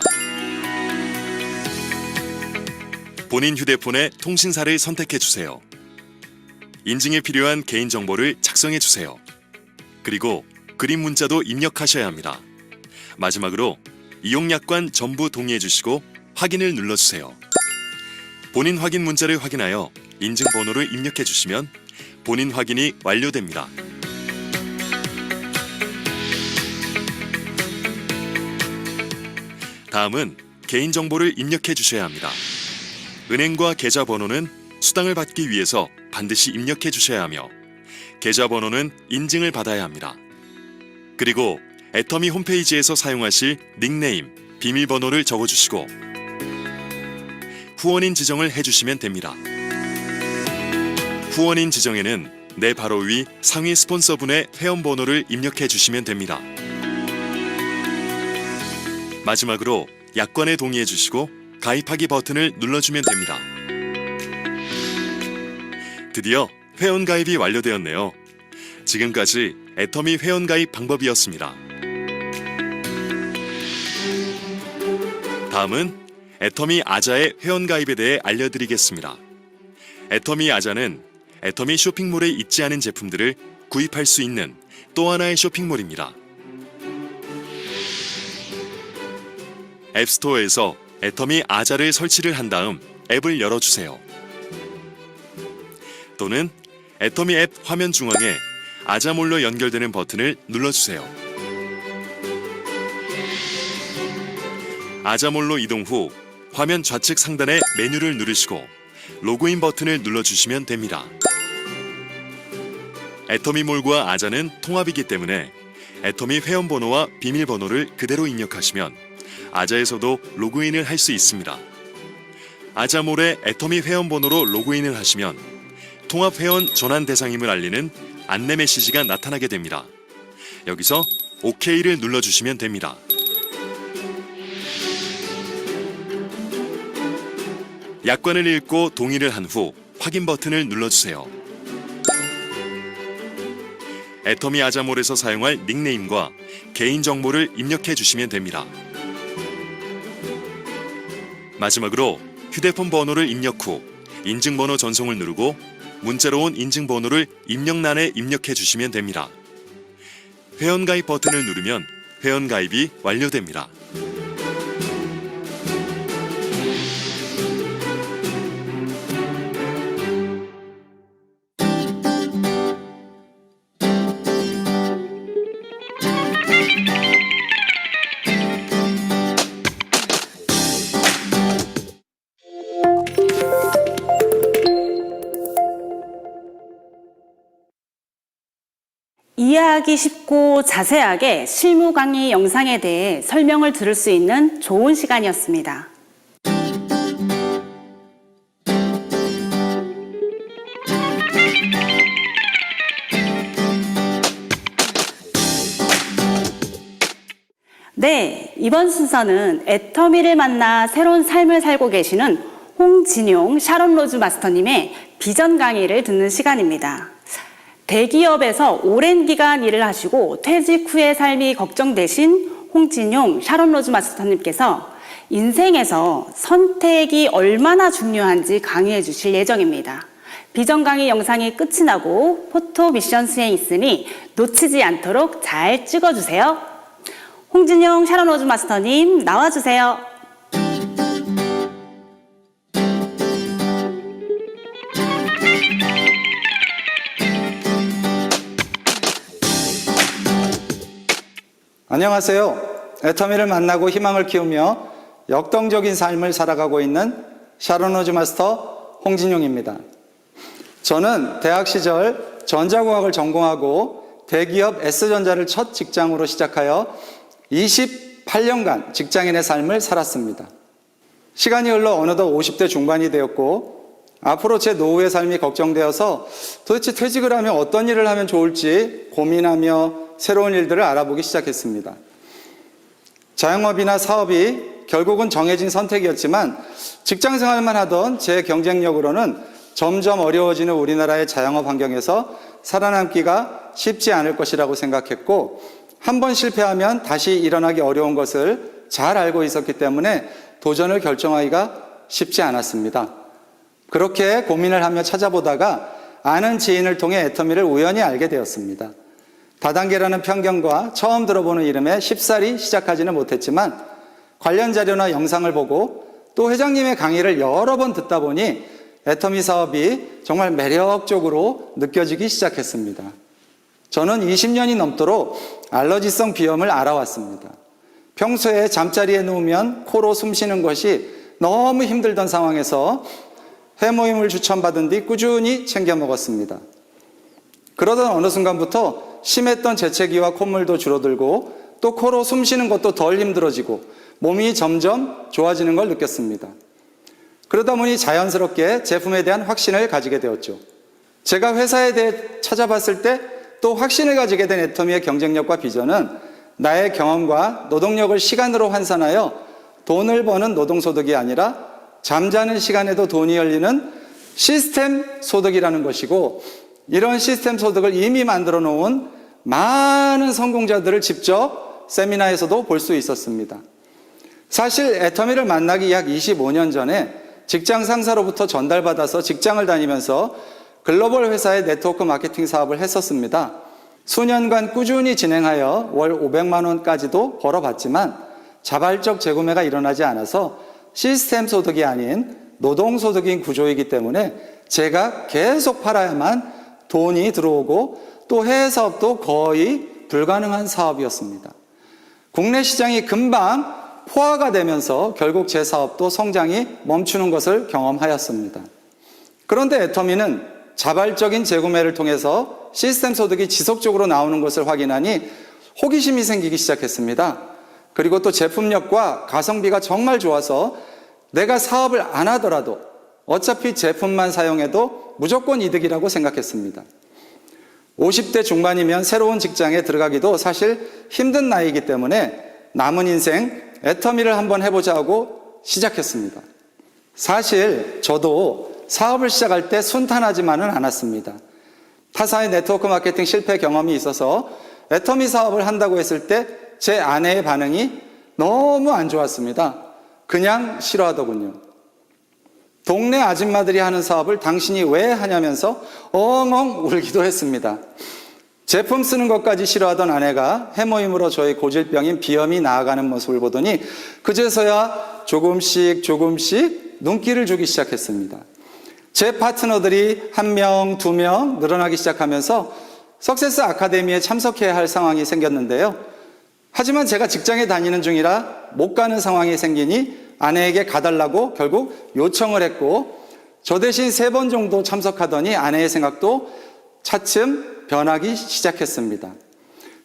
본인 휴대폰에 통신사를 선택해 주세요. 인증에 필요한 개인정보를 작성해 주세요. 그리고 그림 문자도 입력하셔야 합니다. 마지막으로 이용약관 전부 동의해 주시고 확인을 눌러주세요. 본인 확인 문자를 확인하여 인증번호를 입력해 주시면 본인 확인이 완료됩니다. 다음은 개인정보를 입력해 주셔야 합니다. 은행과 계좌번호는 수당을 받기 위해서 반드시 입력해 주셔야 하며 계좌번호는 인증을 받아야 합니다. 그리고 애터미 홈페이지에서 사용하실 닉네임, 비밀번호를 적어주시고 후원인 지정을 해주시면 됩니다. 후원인 지정에는 내 바로 위 상위 스폰서분의 회원번호를 입력해 주시면 됩니다. 마지막으로 약관에 동의해 주시고 가입하기 버튼을 눌러주면 됩니다. 드디어 회원가입이 완료되었네요. 지금까지 애터미 회원가입 방법이었습니다. 다음은 애터미 아자의 회원가입에 대해 알려드리겠습니다. 애터미 아자는 애터미 쇼핑몰에 있지 않은 제품들을 구입할 수 있는 또 하나의 쇼핑몰입니다. 앱스토어에서 애터미 아자를 설치를 한 다음 앱을 열어주세요. 또는 애터미 앱 화면 중앙에 아자몰로 연결되는 버튼을 눌러주세요. 아자몰로 이동 후 화면 좌측 상단의 메뉴를 누르시고 로그인 버튼을 눌러주시면 됩니다. 애터미몰과 아자는 통합이기 때문에 애터미 회원번호와 비밀번호를 그대로 입력하시면 아자에서도 로그인을 할 수 있습니다. 아자몰에 애터미 회원번호로 로그인을 하시면 통합회원 전환 대상임을 알리는 안내 메시지가 나타나게 됩니다. 여기서 OK를 눌러주시면 됩니다. 약관을 읽고 동의를 한 후 확인 버튼을 눌러주세요. 애터미 아자몰에서 사용할 닉네임과 개인정보를 입력해 주시면 됩니다. 마지막으로 휴대폰 번호를 입력 후 인증번호 전송을 누르고 문자로 온 인증번호를 입력란에 입력해 주시면 됩니다. 회원가입 버튼을 누르면 회원가입이 완료됩니다. 이해하기 쉽고 자세하게 실무 강의 영상에 대해 설명을 들을 수 있는 좋은 시간이었습니다. 네, 이번 순서는 애터미를 만나 새로운 삶을 살고 계시는 홍진용 샤론 로즈 마스터님의 비전 강의를 듣는 시간입니다. 대기업에서 오랜 기간 일을 하시고 퇴직 후의 삶이 걱정되신 홍진용 샤론 로즈 마스터님께서 인생에서 선택이 얼마나 중요한지 강의해 주실 예정입니다. 비전 강의 영상이 끝이 나고 포토 미션 수행이 있으니 놓치지 않도록 잘 찍어주세요. 홍진용 샤론 로즈 마스터님 나와주세요. 안녕하세요. 애터미를 만나고 희망을 키우며 역동적인 삶을 살아가고 있는 샤론 로즈 마스터 홍진용입니다. 저는 대학 시절 전자공학을 전공하고 대기업 S전자를 첫 직장으로 시작하여 28년간 직장인의 삶을 살았습니다. 시간이 흘러 어느덧 50대 중반이 되었고 앞으로 제 노후의 삶이 걱정되어서 도대체 퇴직을 하면 어떤 일을 하면 좋을지 고민하며 새로운 일들을 알아보기 시작했습니다. 자영업이나 사업이 결국은 정해진 선택이었지만 직장 생활만 하던 제 경쟁력으로는 점점 어려워지는 우리나라의 자영업 환경에서 살아남기가 쉽지 않을 것이라고 생각했고 한 번 실패하면 다시 일어나기 어려운 것을 잘 알고 있었기 때문에 도전을 결정하기가 쉽지 않았습니다. 그렇게 고민을 하며 찾아보다가 아는 지인을 통해 애터미를 우연히 알게 되었습니다. 다단계라는 편견과 처음 들어보는 이름에 쉽사리 시작하지는 못했지만 관련 자료나 영상을 보고 또 회장님의 강의를 여러 번 듣다 보니 애터미 사업이 정말 매력적으로 느껴지기 시작했습니다. 저는 20년이 넘도록 알러지성 비염을 알아왔습니다. 평소에 잠자리에 누우면 코로 숨 쉬는 것이 너무 힘들던 상황에서 해모임을 추천받은 뒤 꾸준히 챙겨 먹었습니다. 그러던 어느 순간부터 심했던 재채기와 콧물도 줄어들고 또 코로 숨 쉬는 것도 덜 힘들어지고 몸이 점점 좋아지는 걸 느꼈습니다. 그러다 보니 자연스럽게 제품에 대한 확신을 가지게 되었죠. 제가 회사에 대해 찾아봤을 때 또 확신을 가지게 된 애터미의 경쟁력과 비전은 나의 경험과 노동력을 시간으로 환산하여 돈을 버는 노동소득이 아니라 잠자는 시간에도 돈이 열리는 시스템 소득이라는 것이고 이런 시스템 소득을 이미 만들어 놓은 많은 성공자들을 직접 세미나에서도 볼 수 있었습니다. 사실 애터미를 만나기 약 25년 전에 직장 상사로부터 전달받아서 직장을 다니면서 글로벌 회사의 네트워크 마케팅 사업을 했었습니다. 수년간 꾸준히 진행하여 월 500만 원까지도 벌어봤지만 자발적 재구매가 일어나지 않아서 시스템 소득이 아닌 노동 소득인 구조이기 때문에 제가 계속 팔아야만 돈이 들어오고 또 해외 사업도 거의 불가능한 사업이었습니다. 국내 시장이 금방 포화가 되면서 결국 제 사업도 성장이 멈추는 것을 경험하였습니다. 그런데 애터미는 자발적인 재구매를 통해서 시스템 소득이 지속적으로 나오는 것을 확인하니 호기심이 생기기 시작했습니다. 그리고 또 제품력과 가성비가 정말 좋아서 내가 사업을 안 하더라도 어차피 제품만 사용해도 무조건 이득이라고 생각했습니다. 50대 중반이면 새로운 직장에 들어가기도 사실 힘든 나이이기 때문에 남은 인생 애터미를 한번 해보자 하고 시작했습니다. 사실 저도 사업을 시작할 때 순탄하지만은 않았습니다. 타사의 네트워크 마케팅 실패 경험이 있어서 애터미 사업을 한다고 했을 때 제 아내의 반응이 너무 안 좋았습니다. 그냥 싫어하더군요. 동네 아줌마들이 하는 사업을 당신이 왜 하냐면서 엉엉 울기도 했습니다. 제품 쓰는 것까지 싫어하던 아내가 해모임으로 저의 고질병인 비염이 나아가는 모습을 보더니 그제서야 조금씩 눈길을 주기 시작했습니다. 제 파트너들이 1명, 2명 늘어나기 시작하면서 석세스 아카데미에 참석해야 할 상황이 생겼는데요. 하지만 제가 직장에 다니는 중이라 못 가는 상황이 생기니 아내에게 가달라고 결국 요청을 했고 저 대신 3번 정도 참석하더니 아내의 생각도 차츰 변하기 시작했습니다.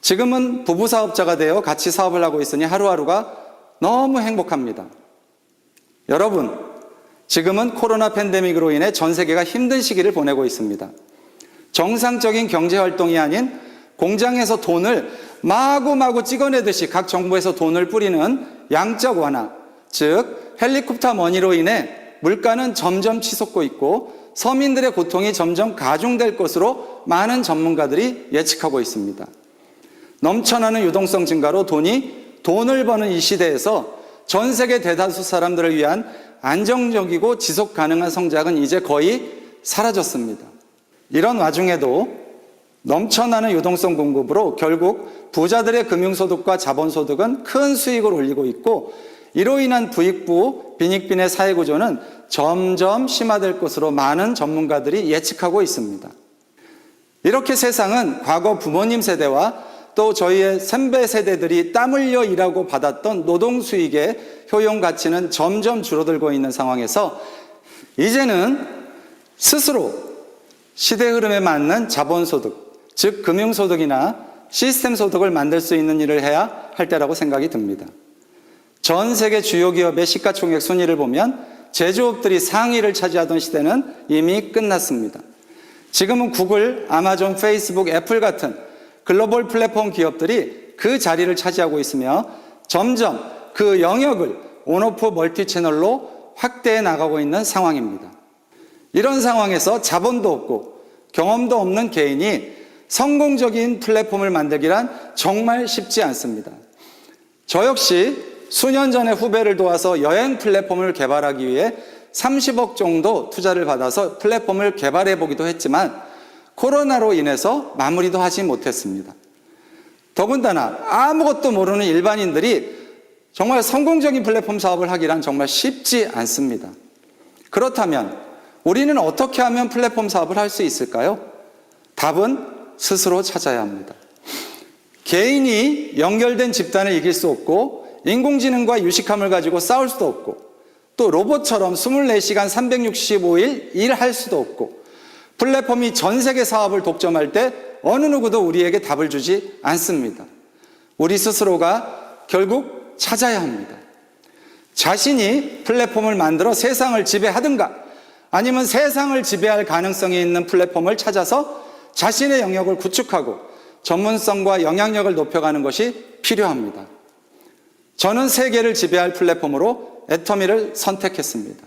지금은 부부 사업자가 되어 같이 사업을 하고 있으니 하루하루가 너무 행복합니다. 여러분, 지금은 코로나 팬데믹으로 인해 전 세계가 힘든 시기를 보내고 있습니다. 정상적인 경제 활동이 아닌 공장에서 돈을 마구마구 찍어내듯이 각 정부에서 돈을 뿌리는 양적 완화, 즉 헬리콥터 머니로 인해 물가는 점점 치솟고 있고 서민들의 고통이 점점 가중될 것으로 많은 전문가들이 예측하고 있습니다. 넘쳐나는 유동성 증가로 돈을 버는 이 시대에서 전 세계 대다수 사람들을 위한 안정적이고 지속 가능한 성장은 이제 거의 사라졌습니다. 이런 와중에도 넘쳐나는 유동성 공급으로 결국 부자들의 금융소득과 자본소득은 큰 수익을 올리고 있고 이로 인한 부익부, 빈익빈의 사회구조는 점점 심화될 것으로 많은 전문가들이 예측하고 있습니다. 이렇게 세상은 과거 부모님 세대와 또 저희의 선배 세대들이 땀 흘려 일하고 받았던 노동 수익의 효용 가치는 점점 줄어들고 있는 상황에서 이제는 스스로 시대 흐름에 맞는 자본소득, 즉 금융소득이나 시스템 소득을 만들 수 있는 일을 해야 할 때라고 생각이 듭니다. 전 세계 주요 기업의 시가총액 순위를 보면 제조업들이 상위를 차지하던 시대는 이미 끝났습니다. 지금은 구글, 아마존, 페이스북, 애플 같은 글로벌 플랫폼 기업들이 그 자리를 차지하고 있으며 점점 그 영역을 온오프 멀티 채널로 확대해 나가고 있는 상황입니다. 이런 상황에서 자본도 없고 경험도 없는 개인이 성공적인 플랫폼을 만들기란 정말 쉽지 않습니다. 저 역시 수년 전에 후배를 도와서 여행 플랫폼을 개발하기 위해 30억 정도 투자를 받아서 플랫폼을 개발해 보기도 했지만 코로나로 인해서 마무리도 하지 못했습니다. 더군다나 아무것도 모르는 일반인들이 정말 성공적인 플랫폼 사업을 하기란 정말 쉽지 않습니다. 그렇다면 우리는 어떻게 하면 플랫폼 사업을 할 수 있을까요? 답은 스스로 찾아야 합니다. 개인이 연결된 집단을 이길 수 없고 인공지능과 유식함을 가지고 싸울 수도 없고 또 로봇처럼 24시간 365일 일할 수도 없고 플랫폼이 전 세계 사업을 독점할 때 어느 누구도 우리에게 답을 주지 않습니다. 우리 스스로가 결국 찾아야 합니다. 자신이 플랫폼을 만들어 세상을 지배하든가 아니면 세상을 지배할 가능성이 있는 플랫폼을 찾아서 자신의 영역을 구축하고 전문성과 영향력을 높여가는 것이 필요합니다. 저는 세계를 지배할 플랫폼으로 애터미를 선택했습니다.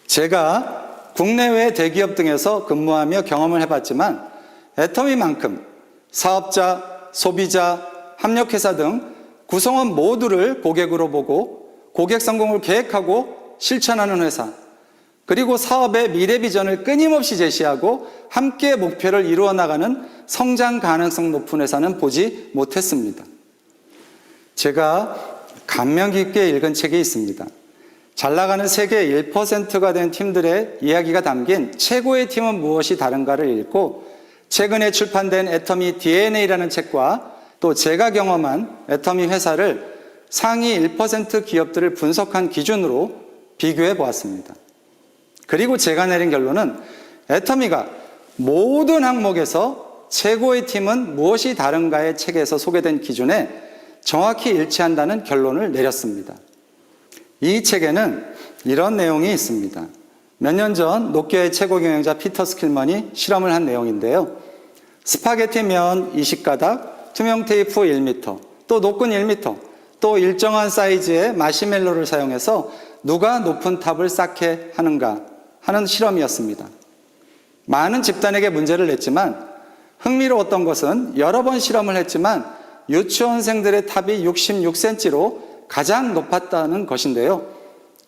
제가 국내외 대기업 등에서 근무하며 경험을 해봤지만 애터미만큼 사업자, 소비자, 협력회사 등 구성원 모두를 고객으로 보고 고객 성공을 계획하고 실천하는 회사, 그리고 사업의 미래 비전을 끊임없이 제시하고 함께 목표를 이루어 나가는 성장 가능성 높은 회사는 보지 못했습니다. 제가 감명 깊게 읽은 책이 있습니다. 잘 나가는 세계 1%가 된 팀들의 이야기가 담긴 최고의 팀은 무엇이 다른가를 읽고 최근에 출판된 애터미 DNA라는 책과 또 제가 경험한 애터미 회사를 상위 1% 기업들을 분석한 기준으로 비교해 보았습니다. 그리고 제가 내린 결론은 애터미가 모든 항목에서 최고의 팀은 무엇이 다른가의 책에서 소개된 기준에 정확히 일치한다는 결론을 내렸습니다. 이 책에는 이런 내용이 있습니다. 몇 년 전 노키아의 최고 경영자 피터 스킬먼이 실험을 한 내용인데요. 스파게티 면 20가닥, 투명 테이프 1m, 또 노끈 1m, 또 일정한 사이즈의 마시멜로를 사용해서 누가 높은 탑을 쌓게 하는가 하는 실험이었습니다. 많은 집단에게 문제를 냈지만 흥미로웠던 것은 여러 번 실험을 했지만 유치원생들의 탑이 66cm로 가장 높았다는 것인데요.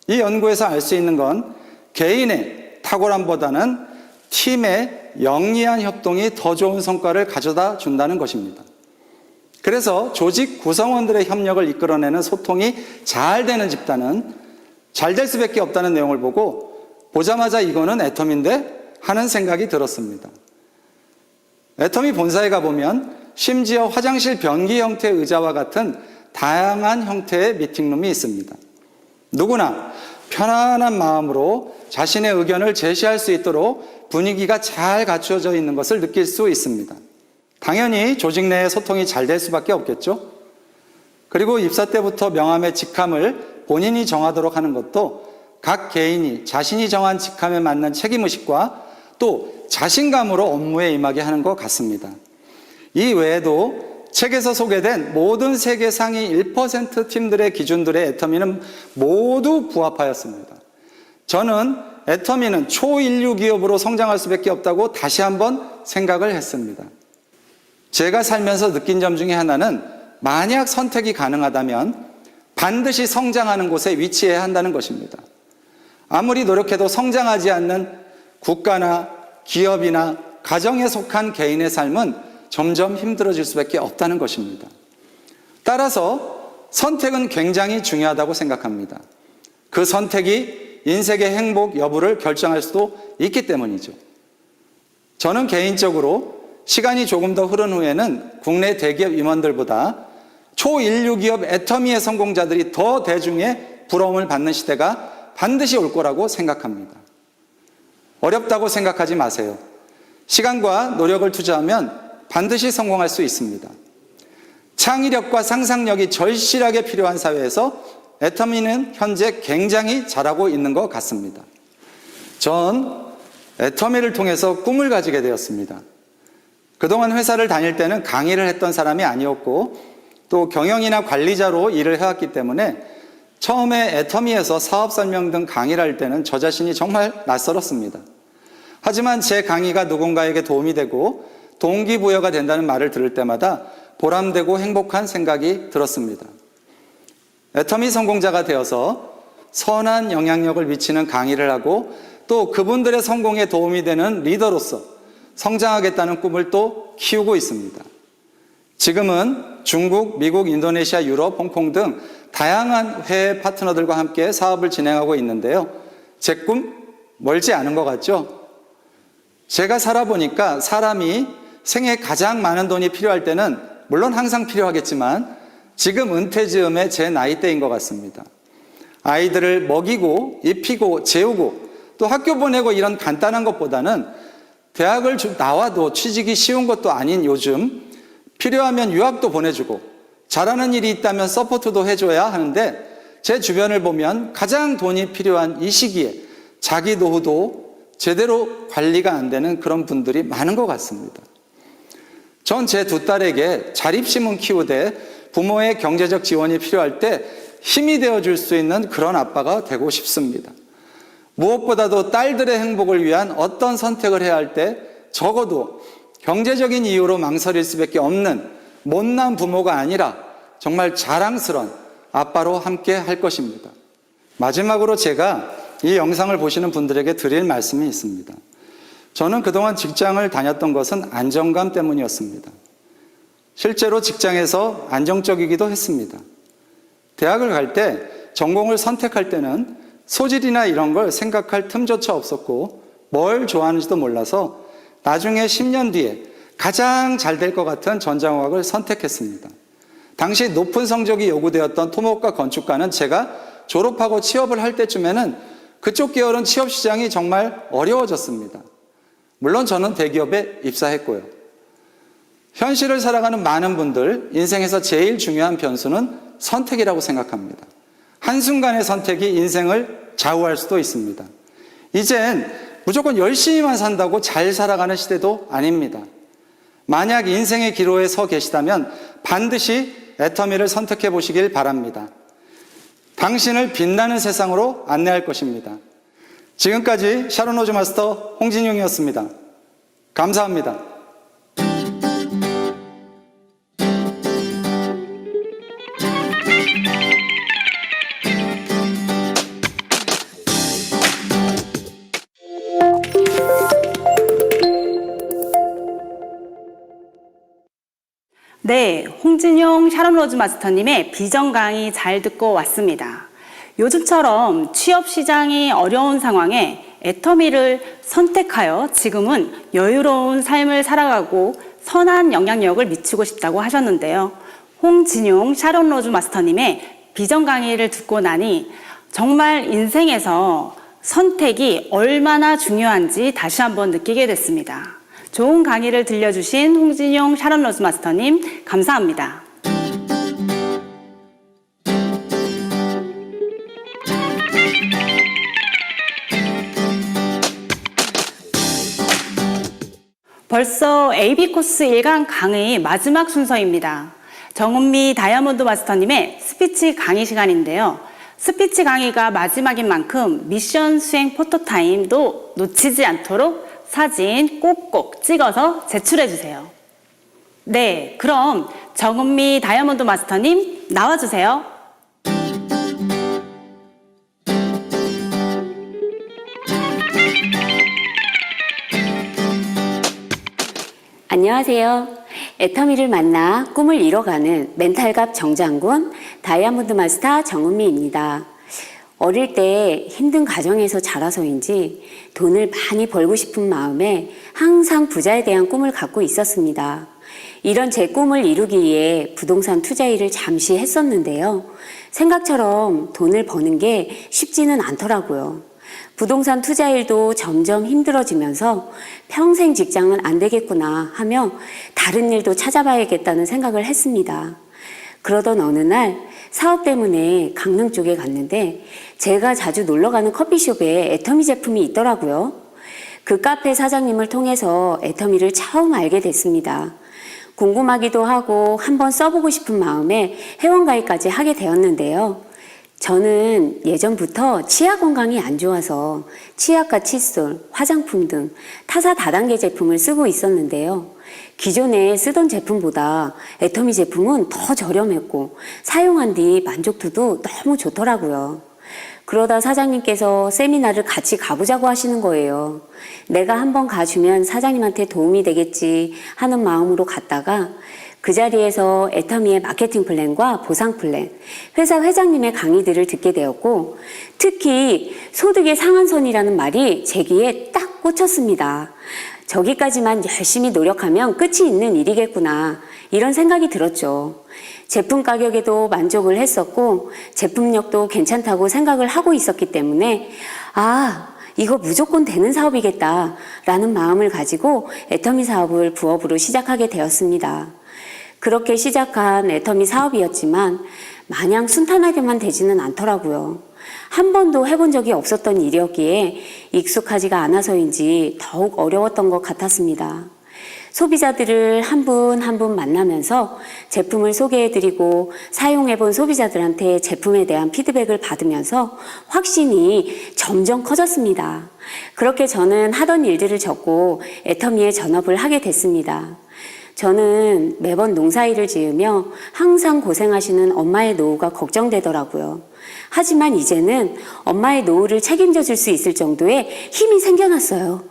이 연구에서 알 수 있는 건 개인의 탁월함보다는 팀의 영리한 협동이 더 좋은 성과를 가져다 준다는 것입니다. 그래서 조직 구성원들의 협력을 이끌어내는 소통이 잘 되는 집단은 잘 될 수밖에 없다는 내용을 보고 보자마자 이거는 애터미인데 하는 생각이 들었습니다. 애터미 본사에 가보면 심지어 화장실 변기 형태의 의자와 같은 다양한 형태의 미팅룸이 있습니다. 누구나 편안한 마음으로 자신의 의견을 제시할 수 있도록 분위기가 잘 갖추어져 있는 것을 느낄 수 있습니다. 당연히 조직 내의 소통이 잘 될 수밖에 없겠죠. 그리고 입사 때부터 명함의 직함을 본인이 정하도록 하는 것도 각 개인이 자신이 정한 직함에 맞는 책임의식과 또 자신감으로 업무에 임하게 하는 것 같습니다. 이 외에도 책에서 소개된 모든 세계 상위 1% 팀들의 기준들의 애터미는 모두 부합하였습니다. 저는 애터미는 초인류 기업으로 성장할 수밖에 없다고 다시 한번 생각을 했습니다. 제가 살면서 느낀 점 중에 하나는 만약 선택이 가능하다면 반드시 성장하는 곳에 위치해야 한다는 것입니다. 아무리 노력해도 성장하지 않는 국가나 기업이나 가정에 속한 개인의 삶은 점점 힘들어질 수밖에 없다는 것입니다. 따라서 선택은 굉장히 중요하다고 생각합니다. 그 선택이 인생의 행복 여부를 결정할 수도 있기 때문이죠. 저는 개인적으로 시간이 조금 더 흐른 후에는 국내 대기업 임원들보다 초인류 기업 애터미의 성공자들이 더 대중의 부러움을 받는 시대가 반드시 올 거라고 생각합니다. 어렵다고 생각하지 마세요. 시간과 노력을 투자하면 반드시 성공할 수 있습니다. 창의력과 상상력이 절실하게 필요한 사회에서 애터미는 현재 굉장히 잘하고 있는 것 같습니다. 전 애터미를 통해서 꿈을 가지게 되었습니다. 그동안 회사를 다닐 때는 강의를 했던 사람이 아니었고 또 경영이나 관리자로 일을 해왔기 때문에 처음에 애터미에서 사업 설명 등 강의를 할 때는 저 자신이 정말 낯설었습니다. 하지만 제 강의가 누군가에게 도움이 되고 동기부여가 된다는 말을 들을 때마다 보람되고 행복한 생각이 들었습니다. 애터미 성공자가 되어서 선한 영향력을 미치는 강의를 하고 또 그분들의 성공에 도움이 되는 리더로서 성장하겠다는 꿈을 또 키우고 있습니다. 지금은 중국, 미국, 인도네시아, 유럽, 홍콩 등 다양한 해외 파트너들과 함께 사업을 진행하고 있는데요. 제 꿈 멀지 않은 것 같죠? 제가 살아보니까 사람이 생애 가장 많은 돈이 필요할 때는 물론 항상 필요하겠지만 지금 은퇴 즈음의 제 나이대인 것 같습니다. 아이들을 먹이고 입히고 재우고 또 학교 보내고 이런 간단한 것보다는 대학을 나와도 취직이 쉬운 것도 아닌 요즘 필요하면 유학도 보내주고 잘하는 일이 있다면 서포트도 해줘야 하는데 제 주변을 보면 가장 돈이 필요한 이 시기에 자기 노후도 제대로 관리가 안 되는 그런 분들이 많은 것 같습니다. 전 제 두 딸에게 자립심은 키우되 부모의 경제적 지원이 필요할 때 힘이 되어줄 수 있는 그런 아빠가 되고 싶습니다. 무엇보다도 딸들의 행복을 위한 어떤 선택을 해야 할 때 적어도 경제적인 이유로 망설일 수밖에 없는 못난 부모가 아니라 정말 자랑스러운 아빠로 함께 할 것입니다. 마지막으로 제가 이 영상을 보시는 분들에게 드릴 말씀이 있습니다. 저는 그동안 직장을 다녔던 것은 안정감 때문이었습니다. 실제로 직장에서 안정적이기도 했습니다. 대학을 갈 때 전공을 선택할 때는 소질이나 이런 걸 생각할 틈조차 없었고 뭘 좋아하는지도 몰라서 나중에 10년 뒤에 가장 잘 될 것 같은 전자공학을 선택했습니다. 당시 높은 성적이 요구되었던 토목과 건축과는 제가 졸업하고 취업을 할 때쯤에는 그쪽 계열은 취업 시장이 정말 어려워졌습니다. 물론 저는 대기업에 입사했고요. 현실을 살아가는 많은 분들, 인생에서 제일 중요한 변수는 선택이라고 생각합니다. 한순간의 선택이 인생을 좌우할 수도 있습니다. 이젠 무조건 열심히만 산다고 잘 살아가는 시대도 아닙니다. 만약 인생의 기로에 서 계시다면 반드시 애터미를 선택해 보시길 바랍니다. 당신을 빛나는 세상으로 안내할 것입니다. 지금까지 샤론 로즈 마스터 홍진용이었습니다. 감사합니다. 네, 홍진용 샤론 로즈 마스터님의 비전 강의 잘 듣고 왔습니다. 요즘처럼 취업 시장이 어려운 상황에 애터미를 선택하여 지금은 여유로운 삶을 살아가고 선한 영향력을 미치고 싶다고 하셨는데요. 홍진용 샤론 로즈 마스터님의 비전 강의를 듣고 나니 정말 인생에서 선택이 얼마나 중요한지 다시 한번 느끼게 됐습니다. 좋은 강의를 들려주신 홍진용 샤론 로즈 마스터님, 감사합니다. 벌써 AB 코스 1강 강의 마지막 순서입니다. 정은미 다이아몬드 마스터님의 스피치 강의 시간인데요. 스피치 강의가 마지막인 만큼 미션 수행 포토타임도 놓치지 않도록 사진 꼭꼭 찍어서 제출해주세요. 네, 그럼 정은미 다이아몬드 마스터님 나와주세요. 안녕하세요. 애터미를 만나 꿈을 이뤄가는 멘탈갑 정장군 다이아몬드 마스터 정은미입니다. 어릴 때 힘든 가정에서 자라서인지 돈을 많이 벌고 싶은 마음에 항상 부자에 대한 꿈을 갖고 있었습니다. 이런 제 꿈을 이루기 위해 부동산 투자 일을 잠시 했었는데요. 생각처럼 돈을 버는 게 쉽지는 않더라고요. 부동산 투자 일도 점점 힘들어지면서 평생 직장은 안 되겠구나 하며 다른 일도 찾아봐야겠다는 생각을 했습니다. 그러던 어느 날 사업 때문에 강릉 쪽에 갔는데 제가 자주 놀러가는 커피숍에 애터미 제품이 있더라고요. 그 카페 사장님을 통해서 애터미를 처음 알게 됐습니다. 궁금하기도 하고 한번 써보고 싶은 마음에 회원가입까지 하게 되었는데요. 저는 예전부터 치아 건강이 안 좋아서 치약과 칫솔, 화장품 등 타사 다단계 제품을 쓰고 있었는데요. 기존에 쓰던 제품보다 애터미 제품은 더 저렴했고 사용한 뒤 만족도도 너무 좋더라고요. 그러다 사장님께서 세미나를 같이 가보자고 하시는 거예요. 내가 한번 가주면 사장님한테 도움이 되겠지 하는 마음으로 갔다가 그 자리에서 애터미의 마케팅 플랜과 보상 플랜, 회사 회장님의 강의들을 듣게 되었고 특히 소득의 상한선이라는 말이 제 귀에 딱 꽂혔습니다. 저기까지만 열심히 노력하면 끝이 있는 일이겠구나 이런 생각이 들었죠. 제품 가격에도 만족을 했었고 제품력도 괜찮다고 생각을 하고 있었기 때문에 이거 무조건 되는 사업이겠다 라는 마음을 가지고 애터미 사업을 부업으로 시작하게 되었습니다. 그렇게 시작한 애터미 사업이었지만 마냥 순탄하게만 되지는 않더라고요. 한 번도 해본 적이 없었던 일이었기에 익숙하지가 않아서인지 더욱 어려웠던 것 같았습니다. 소비자들을 한 분 한 분 만나면서 제품을 소개해드리고 사용해본 소비자들한테 제품에 대한 피드백을 받으면서 확신이 점점 커졌습니다. 그렇게 저는 하던 일들을 접고 애터미에 전업을 하게 됐습니다. 저는 매번 농사일을 지으며 항상 고생하시는 엄마의 노후가 걱정되더라고요. 하지만 이제는 엄마의 노후를 책임져 줄 수 있을 정도의 힘이 생겨났어요.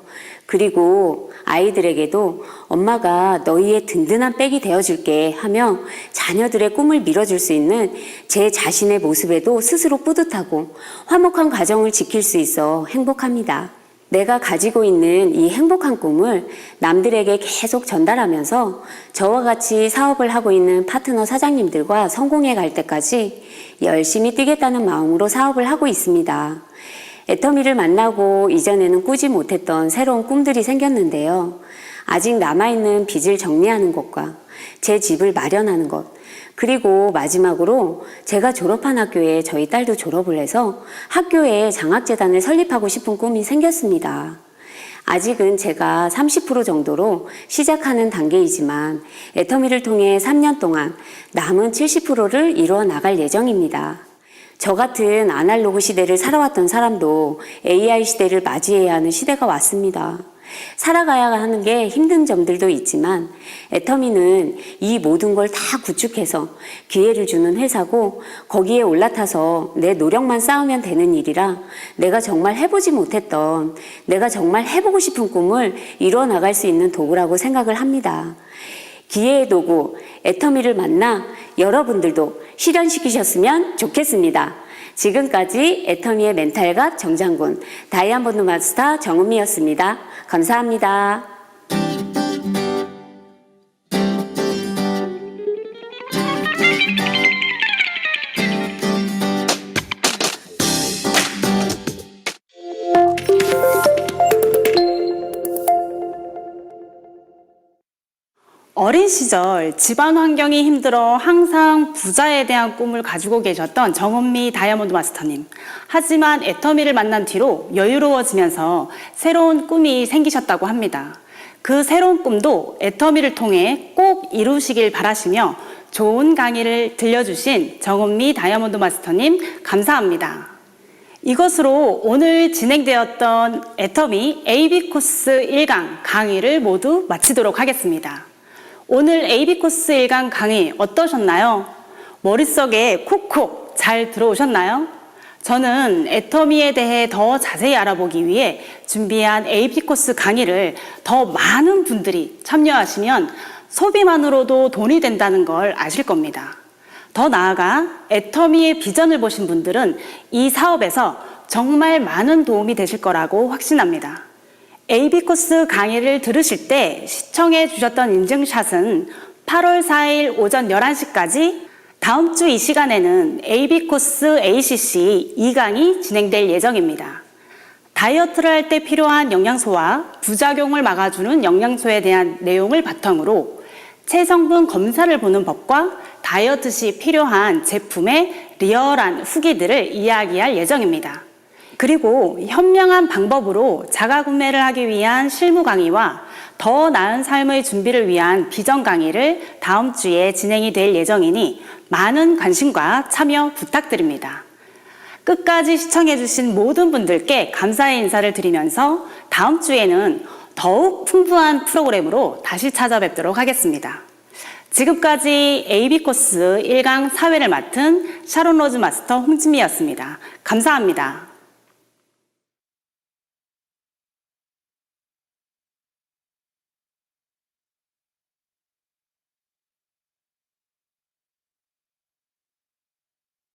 그리고 아이들에게도 엄마가 너희의 든든한 백이 되어줄게 하며 자녀들의 꿈을 밀어줄 수 있는 제 자신의 모습에도 스스로 뿌듯하고 화목한 가정을 지킬 수 있어 행복합니다. 내가 가지고 있는 이 행복한 꿈을 남들에게 계속 전달하면서 저와 같이 사업을 하고 있는 파트너 사장님들과 성공해 갈 때까지 열심히 뛰겠다는 마음으로 사업을 하고 있습니다. 애터미를 만나고 이전에는 꾸지 못했던 새로운 꿈들이 생겼는데요. 아직 남아있는 빚을 정리하는 것과 제 집을 마련하는 것, 그리고 마지막으로 제가 졸업한 학교에 저희 딸도 졸업을 해서 학교에 장학재단을 설립하고 싶은 꿈이 생겼습니다. 아직은 제가 30% 정도로 시작하는 단계이지만 애터미를 통해 3년 동안 남은 70%를 이루어 나갈 예정입니다. 저 같은 아날로그 시대를 살아왔던 사람도 AI 시대를 맞이해야 하는 시대가 왔습니다. 살아가야 하는 게 힘든 점들도 있지만 애터미는 이 모든 걸 다 구축해서 기회를 주는 회사고 거기에 올라타서 내 노력만 쌓으면 되는 일이라 내가 정말 해보지 못했던 내가 정말 해보고 싶은 꿈을 이루어 나갈 수 있는 도구라고 생각을 합니다. 기회의 도구 애터미를 만나 여러분들도 실현시키셨으면 좋겠습니다. 지금까지 애터미의 멘탈갑 정장군 다이아몬드 마스터 정은미였습니다. 감사합니다. 시절 집안 환경이 힘들어 항상 부자에 대한 꿈을 가지고 계셨던 정은미 다이아몬드 마스터님. 하지만 애터미를 만난 뒤로 여유로워지면서 새로운 꿈이 생기셨다고 합니다. 그 새로운 꿈도 애터미를 통해 꼭 이루시길 바라시며 좋은 강의를 들려주신 정은미 다이아몬드 마스터님 감사합니다. 이것으로 오늘 진행되었던 애터미 AB 코스 1강 강의를 모두 마치도록 하겠습니다. 오늘 AB 코스 1강 강의 어떠셨나요? 머릿속에 콕콕 잘 들어오셨나요? 저는 애터미에 대해 더 자세히 알아보기 위해 준비한 AB 코스 강의를 더 많은 분들이 참여하시면 소비만으로도 돈이 된다는 걸 아실 겁니다. 더 나아가 애터미의 비전을 보신 분들은 이 사업에서 정말 많은 도움이 되실 거라고 확신합니다. AB 코스 강의를 들으실 때 시청해 주셨던 인증샷은 8월 4일 오전 11시까지 다음 주 이 시간에는 AB 코스 ACC 2강이 진행될 예정입니다. 다이어트를 할 때 필요한 영양소와 부작용을 막아주는 영양소에 대한 내용을 바탕으로 체성분 검사를 보는 법과 다이어트 시 필요한 제품의 리얼한 후기들을 이야기할 예정입니다. 그리고 현명한 방법으로 자가 구매를 하기 위한 실무 강의와 더 나은 삶의 준비를 위한 비전 강의를 다음 주에 진행이 될 예정이니 많은 관심과 참여 부탁드립니다. 끝까지 시청해주신 모든 분들께 감사의 인사를 드리면서 다음 주에는 더욱 풍부한 프로그램으로 다시 찾아뵙도록 하겠습니다. 지금까지 AB 코스 1강 사회를 맡은 샤론 로즈 마스터 홍진미였습니다. 감사합니다.